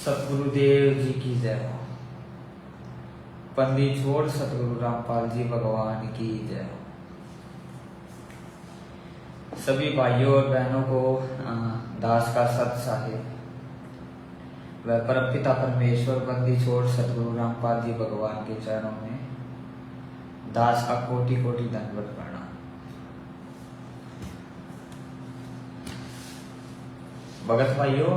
सतगुरुदेव जी की जय हो। बंदी छोड़ सतगुरु रामपाल जी भगवान की जय हो। सभी भाइयों और बहनों को दास का सत साहिब व परमपिता परमेश्वर बंदी छोड़ सतगुरु रामपाल जी भगवान के चरणों में दास का कोटि कोटि दंडवत प्रणाम। भगत भाइयों,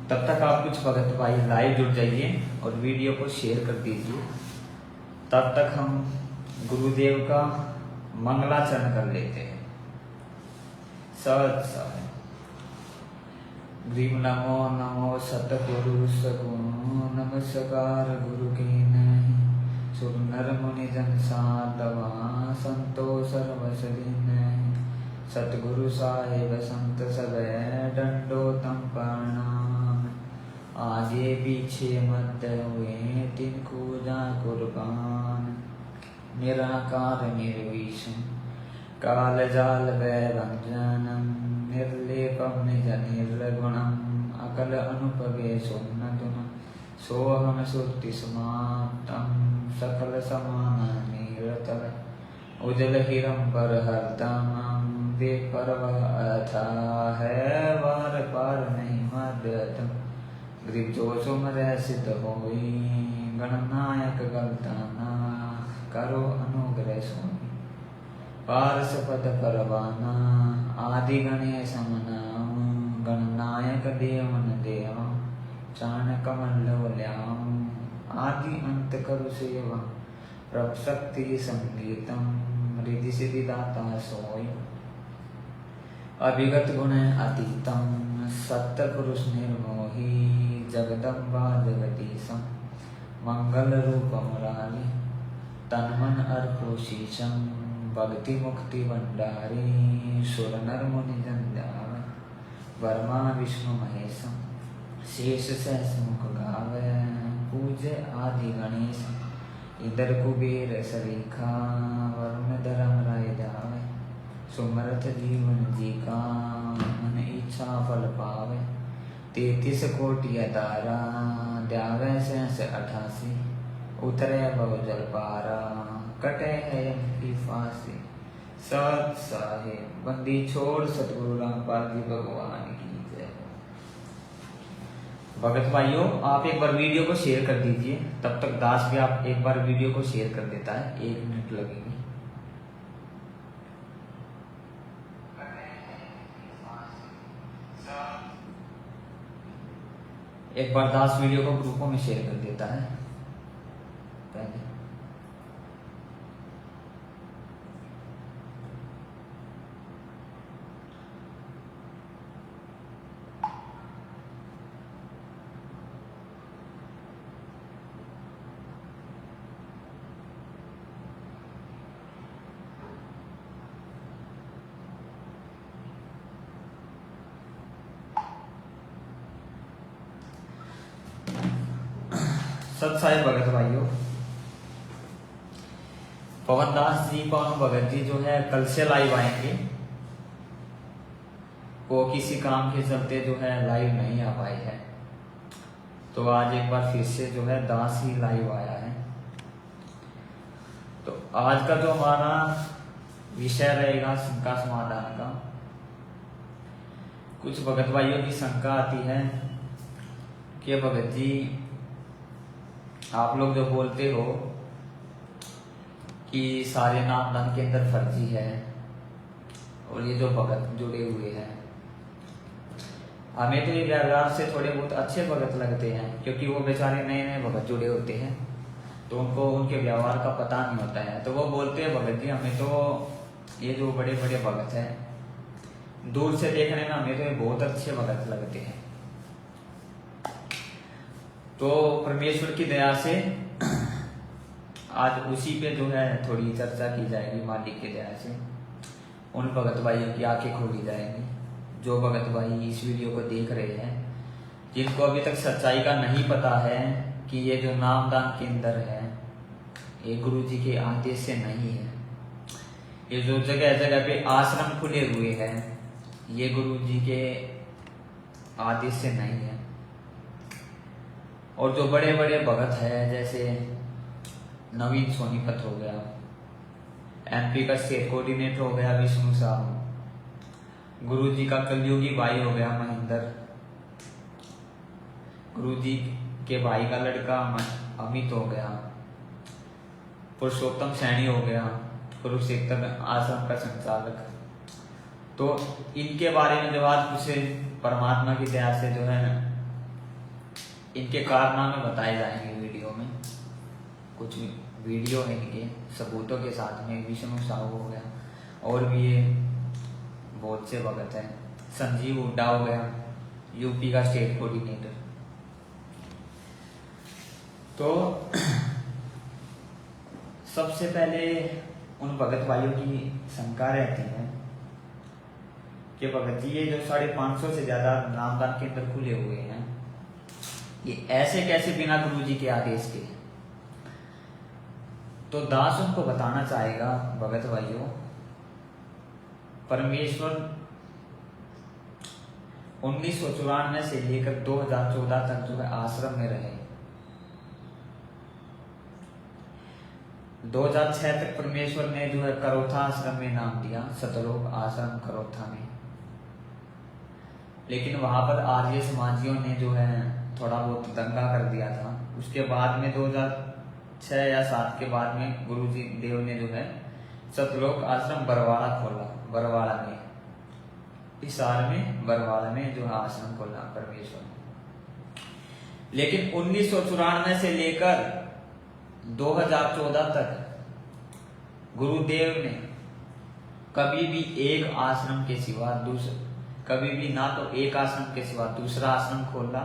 तब तक आप कुछ भगत भाई लाइव जुड़ जाइए और वीडियो को शेयर कर दीजिए। तब तक हम गुरुदेव का मंगलाचरण कर लेते हैं। सत ग्रीव नमो नमो सतगुरु सगुण नमस्कार गुरु की नहीं सुर नर मुनि जन साधवा संतो सर्वसदि नहीं सतगुरु साहेब संत सब दंडोतम प्रणाम। आगे पीछे मत हुए तिनको जा कुर्बान। निराकार निर्विषम काल जाल भंजनम निर्लेपम निज निर्गुणम अकल अनुपवे सोन्नतुन सोहम सुति समाप्तम सकल समान निरतर उजल हिरम पर हरदम वे परवा था है वार पार नहीं मदतम ग्रीव जो सुमर सिद्ध होई गणनायक गलताना करो अनुग्रह सोई पारस पद परवाना आदि गणेश समनाम गणनायक देवन देव चाण कमल वल्याम आदि अंत करु सेवा प्रभ शक्ति संगीतम रिधि सिद्धि दाता सोई अभिगत गुण अतीतम सत्य पुरुष निर्मोही जगदम्बा जगदीशम मंगल रूप मुरारी तन मन अर्पो शीशम भक्ति मुक्ति भंडारी सुर नर मुनि जन वर्मा विष्णु महेशम शेष सहस मुख गावे पूज्य आदि गणेश इधर कुबेर सरीखा वरुण धर्म राय जावे सुमरथ जीवन जी का मन इच्छा फल पावे 33 कोटि तारा द्यावे सहस 88 उतरे भव जल पारा कटे है की फांसी। सत साहेब बंदी छोड़ सतगुरु रामपाल जी भगवान की जय। भगत भाइयों, आप एक बार वीडियो को शेयर कर दीजिए। तब तक दास भी आप एक बार वीडियो को शेयर कर देता है। 1 मिनट लगेगी। एक बार दास वीडियो को ग्रुपों में शेयर कर देता है पहले। सत साहिब भगत भाइयों, पवन दास जी पवन भगत जी जो है कल से लाइव आएंगे। वो किसी काम के चलते जो है लाइव नहीं आ पाए हैं, तो आज एक बार फिर से जो है दास ही लाइव आया है। तो आज का जो हमारा विषय रहेगा शंका समाधान का। कुछ भगत भाइयों की शंका आती है कि भगत जी आप लोग जो बोलते हो कि सारे नामदान के अंदर फर्जी है और ये जो भगत जुड़े हुए हैं, हमें तो ये व्यवहार से थोड़े बहुत अच्छे भगत लगते हैं, क्योंकि वो बेचारे नए नए भगत जुड़े होते हैं तो उनको उनके व्यवहार का पता नहीं होता है। तो वो बोलते हैं भगत जी हमें तो ये जो बड़े बड़े भगत हैं दूर से देखने में हमें तो ये बहुत अच्छे भगत लगते हैं। तो परमेश्वर की दया से आज उसी पे जो है थोड़ी चर्चा की जाएगी। मालिक की दया से उन भगत भाइयों की आंखें खोली जाएंगी जो भगत भाई इस वीडियो को देख रहे हैं, जिनको अभी तक सच्चाई का नहीं पता है कि ये जो नामदान के अंदर है ये गुरु जी के आदेश से नहीं है। ये जो जगह जगह पे आश्रम खुले हुए हैं ये गुरु जी के आदेश से नहीं है। और जो बड़े बड़े भगत है जैसे नवीन सोनीपत हो गया, एमपी का स्टेट कोऑर्डिनेटर हो गया विष्णु साहू, गुरु जी का कलयुगी भाई हो गया महेंद्र, गुरु जी के भाई का लड़का अमित हो गया, पुरुषोत्तम सैनी हो गया कुरुक्षेत्र आश्रम का संचालक। तो इनके बारे में जब आज पूछे परमात्मा की दया से जो है इनके कारनामे बताए जाएंगे वीडियो में। कुछ वीडियो है इनके सबूतों के साथ में। विष्णु साहू हो गया और भी ये बहुत से भगत हैं। संजीव हुड्डा हो गया यूपी का स्टेट कोऑर्डिनेटर। तो सबसे पहले उन भगत भाइयों की शंका रहती है कि भगत जी ये जो 550 से ज्यादा नामदान केंद्र खुले हुए हैं ये ऐसे कैसे बिना गुरु जी के आदेश के। तो दास उनको बताना चाहेगा भगत भाइयों, परमेश्वर 1994 से लेकर 2014 तक जो है आश्रम में रहे। 2006 तक परमेश्वर ने जो है करोथा आश्रम में नाम दिया, सतलोक आश्रम करोथा में। लेकिन वहां पर आर्य समाजियों ने जो है थोड़ा बहुत दंगा कर दिया था। उसके बाद में 2006 या 7 के बाद में गुरु जी देव ने जो है सतलोक आश्रम बरवाड़ा खोला। बरवाड़ा में हिसार में बरवाड़ा में जो है आश्रम खोला परमेश्वर ने। लेकिन 1994 से लेकर 2014 तक गुरुदेव ने कभी भी एक आश्रम के सिवा कभी भी ना तो एक आश्रम के सिवा दूसरा आश्रम खोला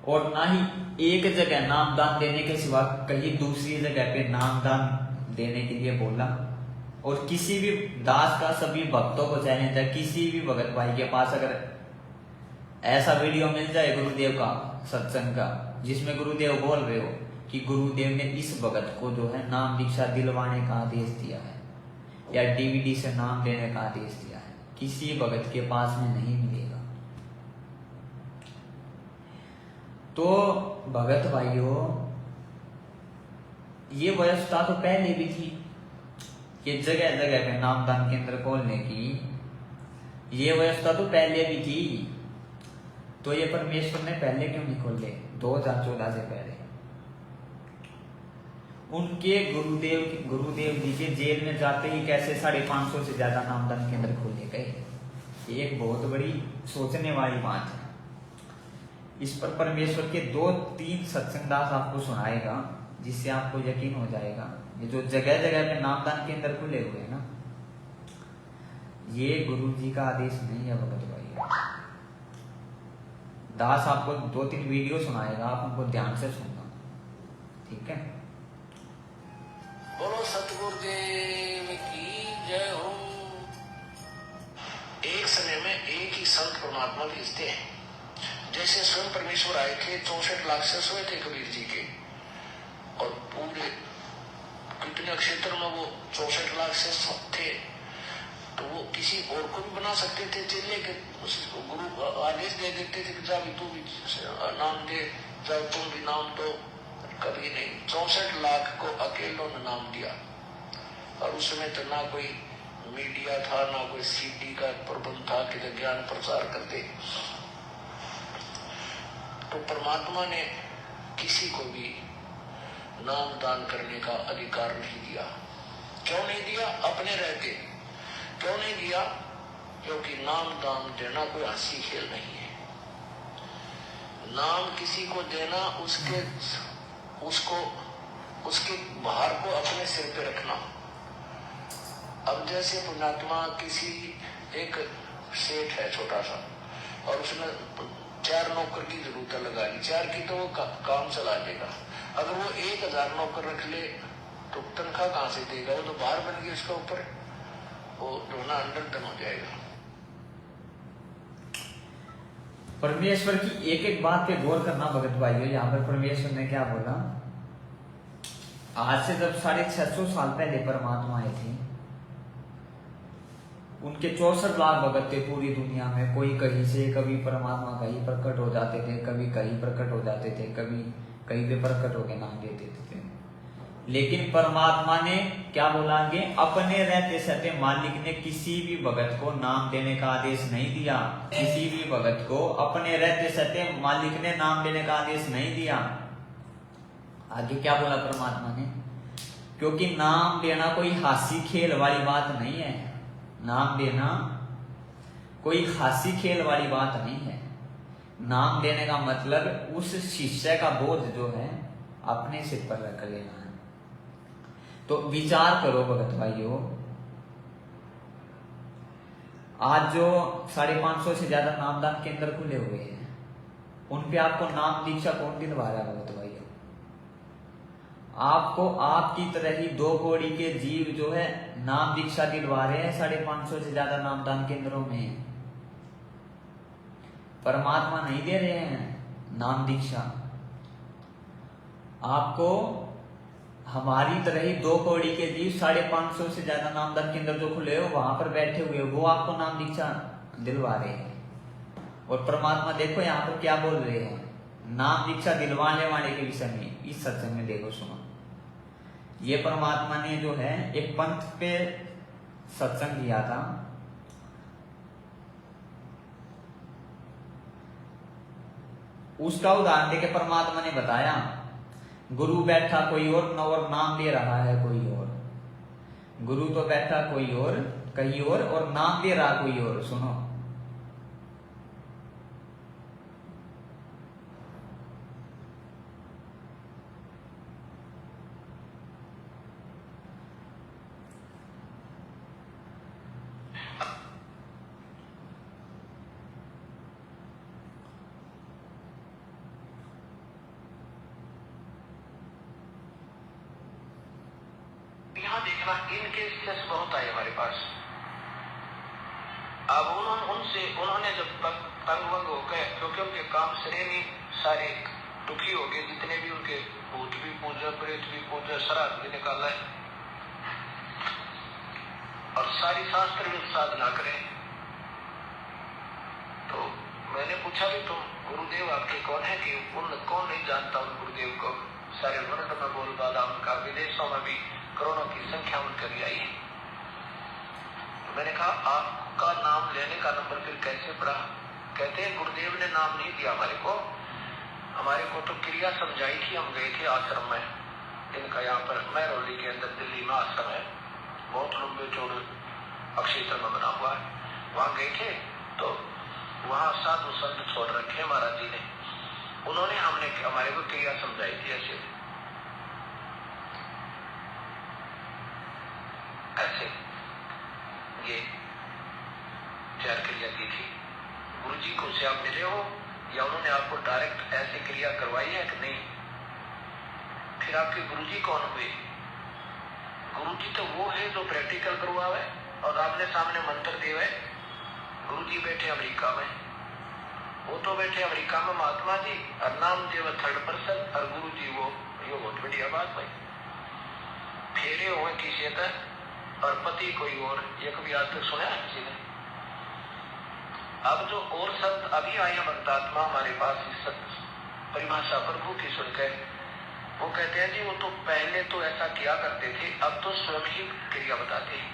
और ना ही एक जगह नामदान देने के सिवा कहीं दूसरी जगह पे नामदान देने के लिए बोला। और किसी भी दास का सभी भक्तों को चैलेंज है, किसी भी भगत भाई के पास अगर ऐसा वीडियो मिल जाए गुरुदेव का सत्संग का जिसमें गुरुदेव बोल रहे हो कि गुरुदेव ने इस भगत को जो है नाम दीक्षा दिलवाने का आदेश दिया है या डीवीडी से नाम देने का आदेश दिया है, किसी भगत के पास में नहीं मिलेगा। तो भगत भाइयों ये व्यवस्था तो पहले भी थी कि जगह जगह पे नामदान केंद्र खोलने की, ये व्यवस्था तो पहले भी थी। तो ये परमेश्वर ने पहले क्यों नहीं खोले 2014 से पहले? उनके गुरुदेव जी के जेल में जाते ही कैसे 550 से ज्यादा नामदान केंद्र खोले गए? एक बहुत बड़ी सोचने वाली बात है। इस पर परमेश्वर के 2-3 सत्संग दास आपको सुनाएगा जिससे आपको यकीन हो जाएगा ये जो जगह जगह पे नामदान केंद्र खुले हुए हैं ना, ये गुरु जी का आदेश नहीं है भगत भाई। दास आपको 2-3 वीडियो सुनाएगा, आप उनको ध्यान से सुनना, ठीक है? बोलो सतगुरुदेव की जय हो। एक समय में एक ही संत परमात्मा भेजते हैं। जैसे स्वयं परमेश्वर आए थे 64 लाख से सोए थे कबीर जी के, और पूरे कितने क्षेत्र में वो 64 लाख से थे, तो वो किसी और को भी बना सकते थे चेले के। गुरु आदेश दे देते थे कि जा भी तू भी नाम दे, जा तुम भी नाम दो। कभी नहीं, 64 लाख को अकेलों ने नाम दिया। और उस समय तो ना कोई मीडिया था, ना कोई सीडी का प्रबंध था कि ज्ञान प्रचार करते। तो परमात्मा ने किसी को भी नाम दान करने का अधिकार नहीं दिया। क्यों नहीं दिया? अपने रहते क्यों नहीं दिया? क्योंकि नाम दान देना कोई हंसी खेल नहीं है। नाम किसी को देना उसके भार को अपने सिर पे रखना। अब जैसे पुण्यात्मा किसी एक सेठ है छोटा सा, और उसने 4 नौकर की जरूरत लगा ली, 4 की तो वो काम चला देगा। अगर वो 1000 नौकर रख ले तो तनख्वाह कहां से देगा? वो तो बाहर बन गई उसके ऊपर, वो रोना अंडर टन हो जाएगा। परमेश्वर की एक एक बात पे गौर करना भगत भाइयों। यहाँ पर परमेश्वर ने क्या बोला? आज से जब 650 साल पहले परमात्मा आए थे उनके 64 लाख भगत थे पूरी दुनिया में। कोई कहीं से, कभी परमात्मा कहीं प्रकट हो जाते थे, कभी कहीं प्रकट हो जाते थे, कभी कहीं पे प्रकट होके नाम देते थे। लेकिन परमात्मा ने क्या बोला आगे, अपने रहते सहते मालिक ने किसी भी भगत को नाम देने का आदेश नहीं दिया। किसी भी भगत को अपने रहते सहते मालिक ने नाम देने का आदेश नहीं दिया। आगे क्या बोला परमात्मा ने, क्योंकि नाम देना कोई हासी खेल वाली बात नहीं है। नाम देना कोई हासी खेल वाली बात नहीं है। नाम देने का मतलब उस शिष्य का बोझ जो है अपने सिर पर रख लेना है। तो विचार करो भगत भाइयों, आज जो 550 से ज्यादा नामदान केंद्र खुले हुए हैं, उन पे आपको नाम दीक्षा कौन दिलवा रहा है भगत भाइयों? आपको आपकी तरह ही 2 कौड़ी के जीव जो है नाम दीक्षा दिलवा रहे हैं 550 से ज्यादा नामदान केंद्रों में। परमात्मा नहीं दे रहे हैं नाम दीक्षा। आपको हमारी तरह ही 2 कौड़ी के जीव 550 से ज्यादा नामदान केंद्र जो खुले हो वहां पर बैठे हुए, वो आपको नाम दीक्षा दिलवा रहे हैं। और परमात्मा देखो यहाँ पर क्या बोल रहे हैं नाम दीक्षा दिलवाने वाले के विषय में। इस सत्संग में देखो, सुनो, ये परमात्मा ने जो है एक पंथ पे सत्संग किया था। उसका उदाहरण देके परमात्मा ने बताया, गुरु बैठा कोई और नाम दे रहा है कोई और। गुरु तो बैठा कोई और कहीं और नाम दे रहा कोई और। सुनो, देखना, इनके केस बहुत आए हमारे पास। अब उन्होंने जब तंग वंग हो गए, क्योंकि उनके काम से भी सारे दुखी हो गए, जितने भी उनके भूत भी पूजा, प्रेत भी पूजा, श्राद्ध भी निकाला है और सारी शास्त्र भी साधना करें। तो मैंने पूछा कि तुम गुरुदेव आपके कौन है, कि कौन नहीं जानता उन गुरुदेव को। सारे वर्ल्ड में बोलबाला उनका, विदेशों में भी करोड़ों की संख्या उनकर आई है। तो मैंने कहा आपका नाम लेने का नंबर फिर कैसे पड़ा? कहते हैं गुरुदेव ने नाम नहीं दिया हमारे को तो क्रिया समझाई थी। हम गए थे आश्रम में, इनका यहाँ पर महरौली के अंदर दिल्ली में आश्रम है, बहुत लंबे चौड़े अक्षेत्र में बना हुआ है। वहां गए थे तो वहां साधु संत छोड़ रखे महाराज जी ने, उन्होंने हमारे को क्रिया समझाई थी। ऐसे ये 4 क्रिया की थी। गुरु जी को से आप मिले हो या उन्होंने आपको डायरेक्ट ऐसी क्रिया करवाई है कि नहीं? फिर आपके गुरु जी कौन हुए? गुरु जी तो वो है जो प्रैक्टिकल करवावे और आपने सामने मंत्र देवे। गुरु जी बैठे अमेरिका में, वो तो बैठे अमेरिका में महात्मा जी, और नाम देव 3rd पर्सन, और गुरु जी वो, ये बहुत बढ़िया बात भाई। फेरे हुए किसी का और पति कोई और, ये कभी आज तक सुना है किसी ने? अब जो और संत अभी आए भक्तात्मा हमारे पास, इस परिभाषा प्रभु की सुनकर, वो कहते हैं जी वो तो पहले तो ऐसा किया करते थे, अब तो स्वयं ही क्रिया बताते हैं,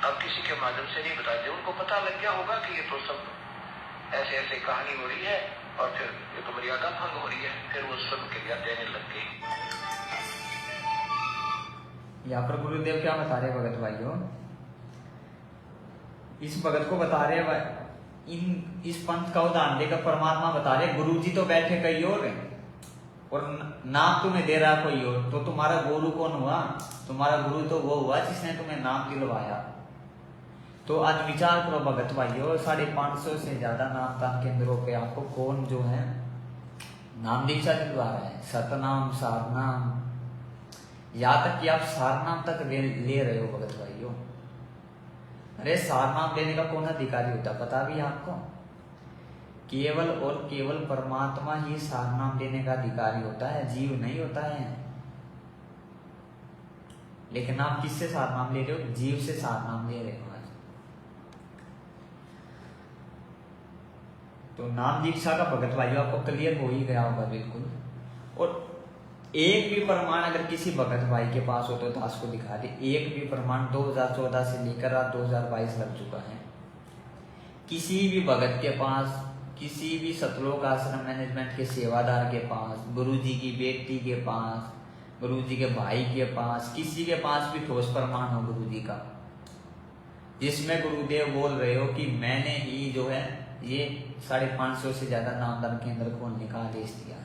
अब किसी के माध्यम से नहीं बताते। उनको पता लग गया होगा कि ये तो सब ऐसे ऐसे कहानी हो रही है और फिर ये तो मर्यादा भंग हो रही है, फिर वो स्वयं क्रिया देने लग गए। यहाँ पर गुरुदेव क्या बता रहे भगत भाइयों? इस भगत को बता रहे इस पंथ का उदाहरण देकर परमात्मा बता रहे गुरु जी तो बैठे कहीं और नाम तुम्हें दे रहा कोई और। तो तुम्हारा गुरु कौन हुआ? तुम्हारा गुरु तो वो हुआ जिसने तुम्हें नाम दिलवाया। तो आज विचार करो भगत भाइयों, 550 से ज्यादा नामदान केंद्रों पे आपको कौन जो है नाम दीक्षा दिलवा रहा है? सतनाम, सारनाम, यहाँ तक कि आप सारनाम तक ले रहे हो भगत भाइयों। अरे सारनाम देने का कौन अधिकारी होता पता भी आपको? केवल और केवल परमात्मा ही सारनाम देने का अधिकारी होता है, जीव नहीं होता है। लेकिन आप किससे सारनाम ले रहे हो? जीव से सारनाम ले रहे हो। आज तो नाम दीक्षा का भगत भाइयों आपको क्लियर हो ही गया होगा बिल्कुल। और एक भी प्रमाण अगर किसी भगत भाई के पास हो तो दास को दिखा दे। एक भी प्रमाण 2014 से लेकर आज 2022 लग चुका है। किसी भी भगत के पास, किसी भी सतलोक आश्रम मैनेजमेंट के सेवादार के पास, गुरुजी की बेटी के पास, गुरुजी के भाई के पास, किसी के पास भी ठोस प्रमाण हो गुरुजी का, जिसमें गुरुदेव बोल रहे हो कि मैंने ही जो है ये 550 से ज्यादा नामदान केंद्र खोलने का आदेश दिया,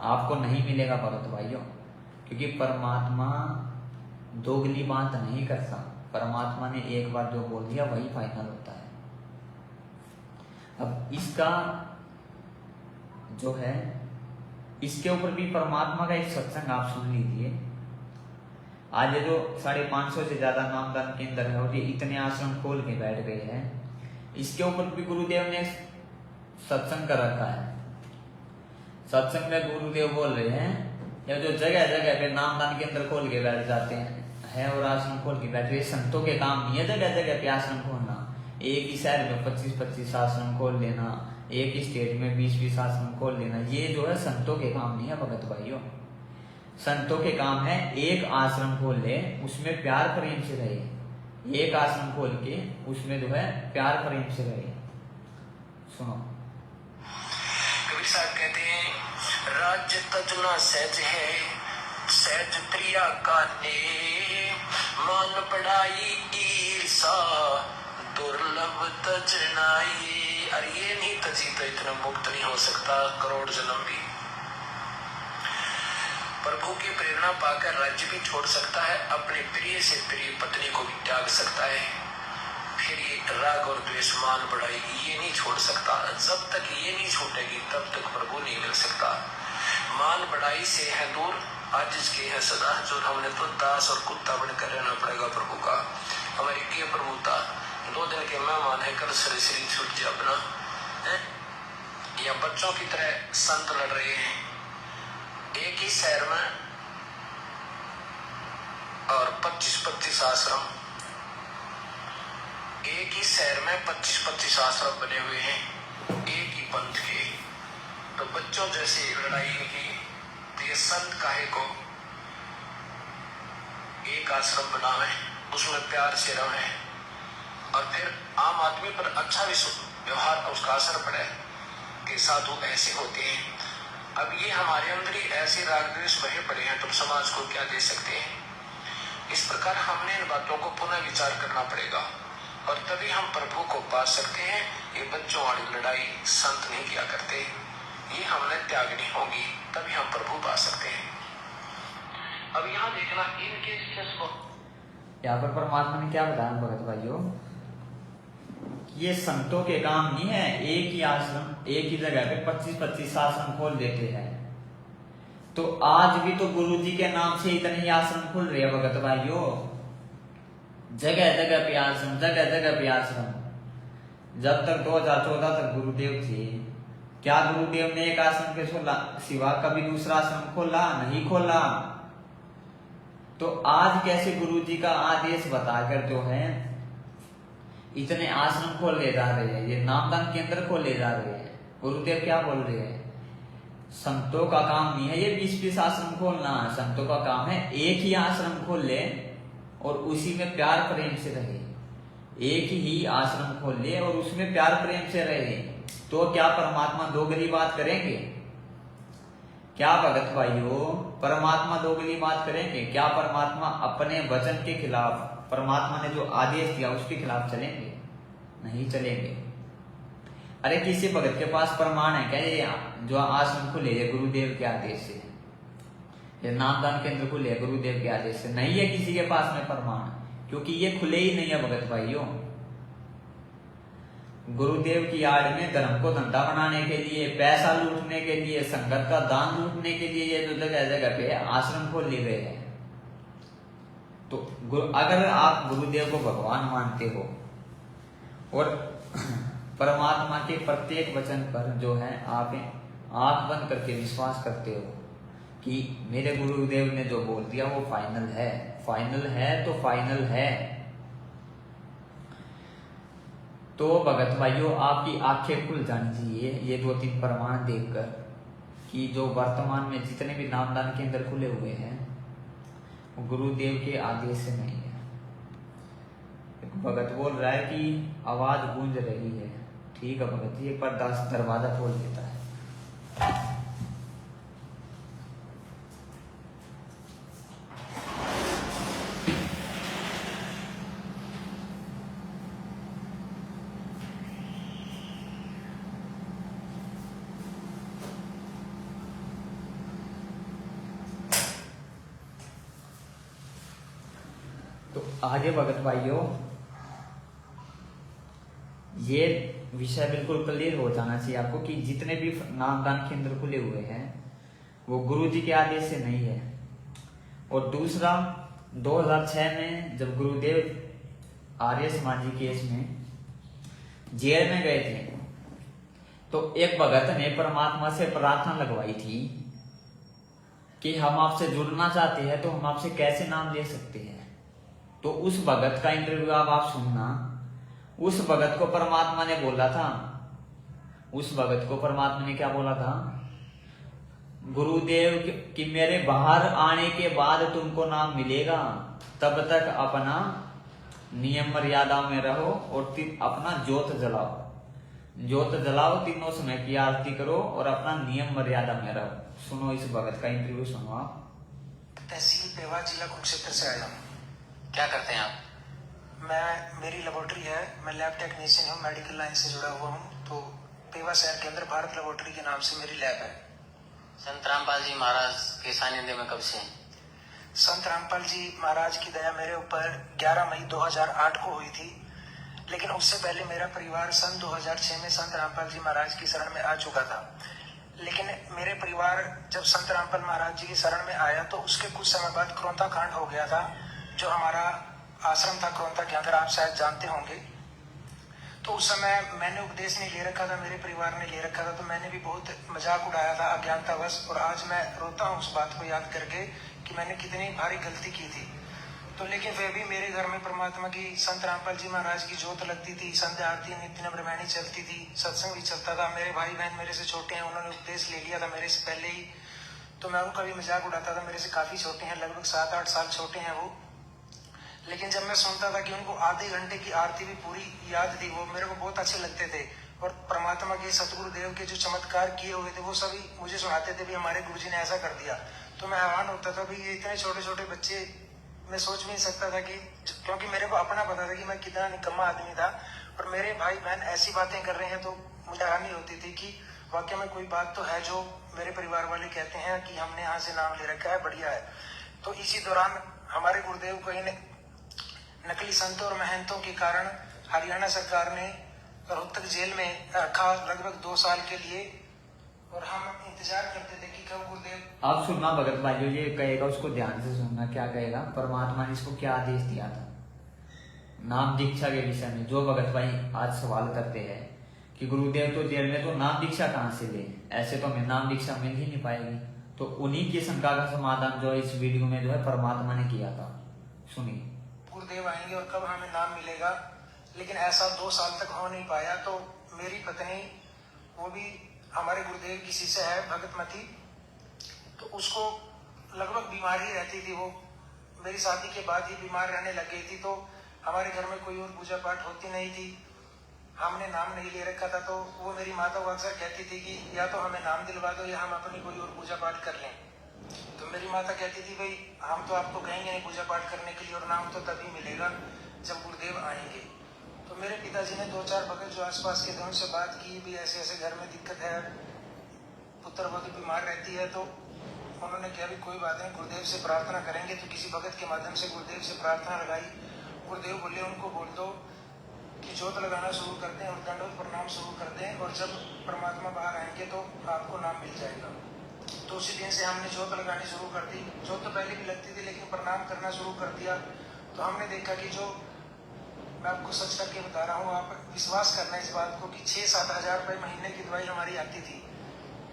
आपको नहीं मिलेगा भगत भाइयों। क्योंकि परमात्मा दोगली बात नहीं करता। परमात्मा ने एक बार जो बोल दिया वही फाइनल होता है। अब इसका जो है, इसके ऊपर भी परमात्मा का एक सत्संग आप सुन लीजिए। आज ये जो 550 से ज्यादा नामदान केंद्र है और ये इतने आश्रम खोल के बैठ गए हैं, इसके ऊपर भी गुरुदेव ने सत्संग कर रखा है। सत्संग में गुरुदेव बोल रहे हैं, या जो जगह जगह पे नामदान केंद्र खोल के बैठ जाते हैं और आश्रम खोल के बैठ गए, संतों के काम नहीं है जगह जगह पे आश्रम खोलना। एक ही शहर में 25-25 आश्रम खोल लेना, एक ही स्टेट में 20-20 आश्रम खोल लेना, ये जो है संतों के काम नहीं है भगत भाइयों। संतों के काम है एक आश्रम खोल ले, उसमें प्यार प्रेम से रहे। एक आश्रम खोल के उसमें जो है प्यार प्रेम से रहे। सुनो, कबीर साहब कहते हैं, राज्य तजना सहज है, सहज प्रिया का ने, मान पढ़ाई ईर्षा दुर्लभ तजनाई। अरे ये नहीं तजी तो इतना मुक्त नहीं हो सकता करोड़ जन्म भी। प्रभु की प्रेरणा पाकर राज्य भी छोड़ सकता है, अपने प्रिय से प्रिय पत्नी को भी त्याग सकता है, फिर ये राग और द्वेष मान बढ़ाई ये नहीं छोड़ सकता। जब तक ये नहीं छूटेगी तब तक प्रभु नहीं मिल सकता। मान बढ़ाई से है दूर, आज इसके है सदा जो। हमने तो दास और कुत्ता बनकर रहना पड़ेगा प्रभु का। हमारी के प्रभुता 2 दिन के मेहमान है, कल शरीर छूट जाए अपना है, या बच्चों की तरह संत लड़ रहे हैं एक ही शहर में और 25-25 आश्रम। एक ही शहर में 25-25 आश्रम बने हुए हैं एक ही पंथ के। तो बच्चों जैसे लड़ाई की, तो ये संत काहे को एक आश्रम बनावे, उसमें प्यार से रहे और फिर आम आदमी पर अच्छा भी व्यवहार उसका असर पड़े कि साधु ऐसे होते हैं। अब ये हमारे अंदर ही ऐसे राग द्वेष बहे पड़े हैं, तो समाज को क्या दे सकते हैं। इस प्रकार हमने इन बातों को पुनः विचार करना पड़ेगा और तभी हम प्रभु को पा सकते हैं। ये बच्चों वाली लड़ाई संत नहीं किया करते, ये हमने त्यागनी होगी, तभी हम प्रभु पा सकते हैं। अब यहाँ देखना इनके यहाँ पर परमात्मा ने क्या बताया भगत भाइयों, ये संतों के काम नहीं है। एक ही आश्रम एक ही जगह पे 25-25 आश्रम खोल देते हैं। तो आज भी तो गुरुजी के नाम से इतने ही आश्रम खुल रहे हैं भगत भाइयों। जगह जगह पे आश्रम, जगह जगह पे आश्रम। जब तक 2014 तक गुरुदेव थे, क्या गुरुदेव ने एक आश्रम के सिवा कभी दूसरा आश्रम खोला? नहीं खोला। तो आज कैसे गुरुजी का आदेश बताकर जो है इतने आश्रम खोल ले जा रहे हैं, ये नामदान केंद्र खोल ले जा रहे हैं। गुरुदेव क्या बोल रहे हैं? संतों का काम नहीं है ये 20-20 आश्रम खोलना। संतों का काम है एक ही आश्रम खोल ले और उसी में प्यार प्रेम से रहे। एक ही आश्रम खोल ले और उसमें प्यार प्रेम से रहे। तो क्या परमात्मा दोगली बात करेंगे? क्या भगत भाइयों परमात्मा दोगली बात करेंगे? क्या परमात्मा अपने वचन के खिलाफ, परमात्मा ने जो आदेश दिया उसके खिलाफ चलेंगे? नहीं चलेंगे। अरे किसी भगत के पास प्रमाण है क्या ये जो आश्रम खुले ये गुरुदेव के आदेश से, ये नामदान केंद्र खुले गुरुदेव के आदेश से? नहीं है किसी के पास में प्रमाण, क्योंकि ये खुले ही नहीं है भगत भाइयों। गुरुदेव की आड़ में धर्म को धंधा बनाने के लिए, पैसा लूटने के लिए, संगत का दान लूटने के लिए ये जो जगह जगह पे आश्रम खोल लिए गए हैं। तो अगर आप गुरुदेव को भगवान मानते हो और परमात्मा के प्रत्येक वचन पर जो है आप आंख बंद करके विश्वास करते हो कि मेरे गुरुदेव ने जो बोल दिया वो फाइनल है, फाइनल है तो फाइनल है। तो भगत भाइयों आपकी आंखें खुल जानी चाहिए ये 2-3 प्रमाण देखकर कि जो वर्तमान में जितने भी नामदान केंद्र खुले हुए हैं वो गुरुदेव के आदेश से नहीं है। भगत बोल रहा है कि आवाज गूंज रही है। ठीक है भगत जी, एक बार दरवाजा खोल देता है। तो आगे भगत भाइयों ये विषय बिल्कुल क्लियर हो जाना चाहिए आपको कि जितने भी नामदान केंद्र खुले हुए हैं वो गुरु जी के आदेश से नहीं है। और दूसरा 2006 में जब गुरुदेव आर्य समाजी केस में जेल में गए थे तो एक भगत ने परमात्मा से प्रार्थना लगवाई थी कि हम आपसे जुड़ना चाहते हैं तो हम आपसे कैसे नाम ले सकते हैं। तो उस भगत का इंटरव्यू आप सुनना। उस भगत को परमात्मा ने बोला था, उस भगत को परमात्मा ने क्या बोला था, गुरुदेव कि मेरे बाहर आने के बाद तुमको नाम मिलेगा, तब तक अपना नियम मर्यादा में रहो और अपना ज्योत जलाओ, तीनों समय की आरती करो और अपना नियम मर्यादा में रहो। सुनो इस भगत का इंटरव्यू सुनो आप। तहसील पेवा, जिला कुरुक्षेत्र से आया हूँ। क्या करते हैं आप? मेरी लेबोरेटरी है, मैं लैब टेक्नीशियन हूँ, मेडिकल लाइन से जुड़ा हुआ हूँ। तो पेवा शहर के अंदर भारत लेबोरेटरी के नाम से मेरी लैब है। संत रामपाल जी महाराज के सानिध्य में कब से? संत रामपाल जी महाराज की दया मेरे ऊपर 11 मई 2008 को हुई थी, लेकिन उससे पहले मेरा परिवार सन 2006 में संत रामपाल जी महाराज की शरण में आ चुका था। लेकिन मेरे परिवार जब संत रामपाल महाराज जी की शरण में आया तो उसके कुछ समय बाद क्रोंता कांड हो गया था, जो हमारा आश्रम था क्रोंता के अंदर, आप शायद जानते होंगे। तो उस समय मैंने उपदेश नहीं ले रखा था, मेरे परिवार ने ले रखा था, तो मैंने भी बहुत मजाक उड़ाया था अज्ञानतावश। और आज मैं रोता हूँ उस बात को याद करके कि मैंने कितनी भारी गलती की थी। तो लेकिन फिर भी मेरे घर में परमात्मा की, संत रामपाल जी महाराज की जोत लगती थी, संध्या आरती नित्य नम्र ब्रह्मणी चलती थी, सत्संग भी चलता था। मेरे भाई बहन मेरे से छोटे हैं, उन्होंने उपदेश ले लिया था मेरे से पहले ही, तो मैं उनका भी मजाक उड़ाता था। मेरे से काफी छोटे हैं, लगभग 7-8 साल छोटे हैं वो। लेकिन जब मैं सुनता था कि उनको आधे घंटे की आरती भी पूरी याद थी, वो मेरे को बहुत अच्छे लगते थे। और परमात्मा के, सतगुरुदेव के जो चमत्कार किए हुए थे वो सभी मुझे सुनाते थे भी हमारे गुरुजी ने ऐसा कर दिया। तो मैं हैरान होता था भी ये इतने छोटे छोटे बच्चे, मैं सोच भी नहीं सकता था कि, क्योंकि मेरे को अपना पता था कि मैं कितना निकम्मा आदमी था, और मेरे भाई बहन ऐसी बातें कर रहे हैं तो मुझे हैरानी होती थी कि वाकई में कोई बात तो है जो मेरे परिवार वाले कहते हैं कि हमने यहाँ से नाम ले रखा है, बढ़िया है। तो इसी दौरान हमारे गुरुदेव को इन नकली संतों और महंतों के कारण हरियाणा सरकार ने रोहतक जेल में रखा लगभग 2 साल के लिए, और हम इंतजार करते थे कि कब गुरुदेव। आप सुनना भगत भाइयों, ये कहेगा उसको ध्यान से सुनना, क्या कहेगा, परमात्मा ने इसको क्या आदेश दिया था नाम दीक्षा के विषय में। जो भगत भाई आज सवाल करते हैं कि गुरुदेव तो जेल में, तो नाम दीक्षा कहाँ से ले, ऐसे तो हमें नाम दीक्षा मिल ही नहीं पाएगी। तो उन्हीं की शंका का समाधान जो इस वीडियो में जो है परमात्मा ने किया था, सुनिए। गुरुदेव आएंगे और कब हमें नाम मिलेगा, लेकिन ऐसा 2 साल तक हो नहीं पाया। तो मेरी पत्नी, वो भी हमारे गुरुदेव की शिष्य है, भगतमती, तो उसको लगभग बीमारी रहती थी। वो मेरी शादी के बाद ही बीमार रहने लग गई थी। तो हमारे घर में कोई और पूजा पाठ होती नहीं थी, हमने नाम नहीं ले रखा था। तो वो मेरी माता वो अक्सर कहती थी कि या तो हमें नाम दिलवा दो या हम अपनी कोई और पूजा पाठ कर लें। तो मेरी माता कहती थी भाई हम तो आपको कहेंगे नहीं पूजा पाठ करने के लिए, और नाम तो तभी मिलेगा जब गुरुदेव आएंगे। तो मेरे पिताजी ने 2-4 भगत जो आसपास के थे उनसे बात की भी ऐसे ऐसे घर में दिक्कत है, पुत्र वधु बीमार रहती है। तो उन्होंने कहा भी कोई बात नहीं, गुरुदेव से प्रार्थना करेंगे। तो किसी भगत के माध्यम से गुरुदेव से प्रार्थना लगाई। गुरुदेव बोले उनको बोल दो कि जोत लगाना शुरू कर दें और दंडोत प्रणाम शुरू कर दें, और जब परमात्मा बाहर आएंगे तो आपको नाम मिल जाएगा। तो उसी दिन से हमने जोत लगानी शुरू कर दी। जोत तो पहले भी लगती थी, लेकिन प्रणाम करना शुरू कर दिया। तो हमने देखा कि जो, मैं आपको सच करके बता रहा हूँ, आप विश्वास करना इस बात को कि 6-7 हजार रुपये महीने की दवाई हमारी आती थी,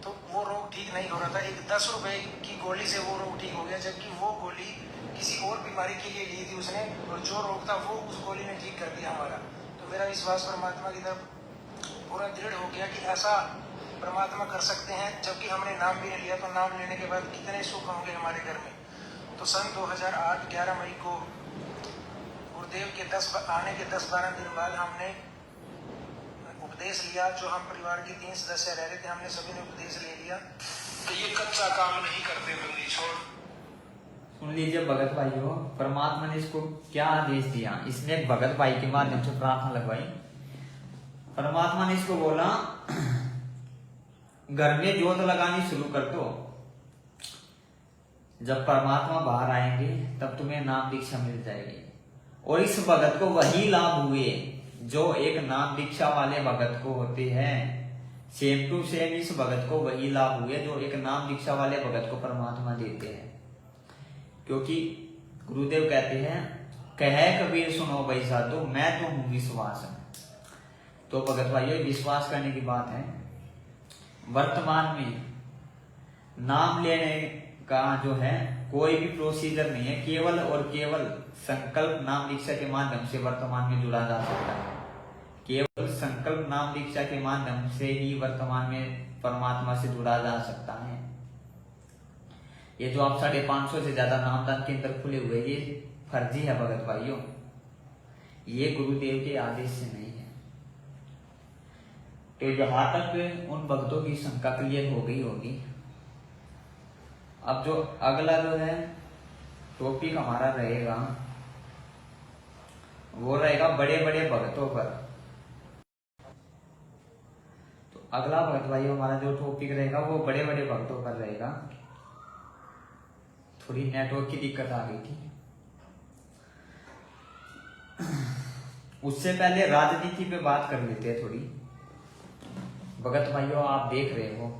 तो वो रोग ठीक नहीं हो रहा था। एक 10 रुपए की गोली से वो रोग ठीक हो गया, जबकि वो गोली किसी और बीमारी के लिए ली थी उसने, और जो रोग था वो उस गोली ने ठीक कर दिया हमारा। तो मेरा विश्वास परमात्मा की तरफ पूरा दृढ़ हो गया कि ऐसा परमात्मा कर सकते हैं। जबकि हमने नाम भी नहीं लिया, तो नाम लेने के बाद कितने सुख होंगे हमारे घर में। तो सन 2008 11 मई को गुरुदेव के आने के 10-12 दिन बाद हमने उपदेश लिया। जो हम परिवार के 3 सदस्य रह रहे थे, हमने सभी ने उपदेश ले लिया। तो ये कच्चा काम नहीं करते बंदी छोड़। सुन लीजिए भगत भाइयों, परमात्मा ने इसको क्या आदेश दिया। इसने भगत भाई के माध्यम से प्रार्थना लगवाई। परमात्मा ने इसको बोला घर में जोत लगानी शुरू कर दो। जब परमात्मा बाहर आएंगे तब तुम्हें नाम दीक्षा मिल जाएगी। और इस भगत को वही लाभ हुए जो एक नाम दीक्षा वाले भगत को होते हैं। सेम टू सेम इस भगत को वही लाभ हुए जो एक नाम दीक्षा वाले भगत को परमात्मा देते हैं। क्योंकि गुरुदेव कहते हैं, कहे कबीर सुनो भाई साधु, मैं तो हूं विश्वास। तो भगत भाइयों, विश्वास करने की बात है। वर्तमान में नाम लेने का जो है कोई भी प्रोसीजर नहीं है। केवल और केवल संकल्प नाम दीक्षा के माध्यम से वर्तमान में जुड़ा जा सकता है। केवल संकल्प नाम दीक्षा के माध्यम से ही वर्तमान में परमात्मा से जुड़ा जा सकता है। ये जो आप 550 से ज्यादा नामदान केंद्र खुले हुए, ये फर्जी है भगत भाइयों। ये गुरुदेव के आदेश से नहीं है। तो जहां तक उन भक्तों की शंका क्लियर हो गई होगी, अब जो अगला जो है टॉपिक हमारा रहेगा वो रहेगा बड़े बड़े भक्तों पर। तो अगला भक्त भाई हमारा जो टॉपिक रहेगा वो बड़े बड़े भक्तों पर रहेगा। थोड़ी नेटवर्क की दिक्कत आ गई थी। उससे पहले राजनीति पे बात कर लेते हैं थोड़ी। भगत भाइयों, आप देख रहे हो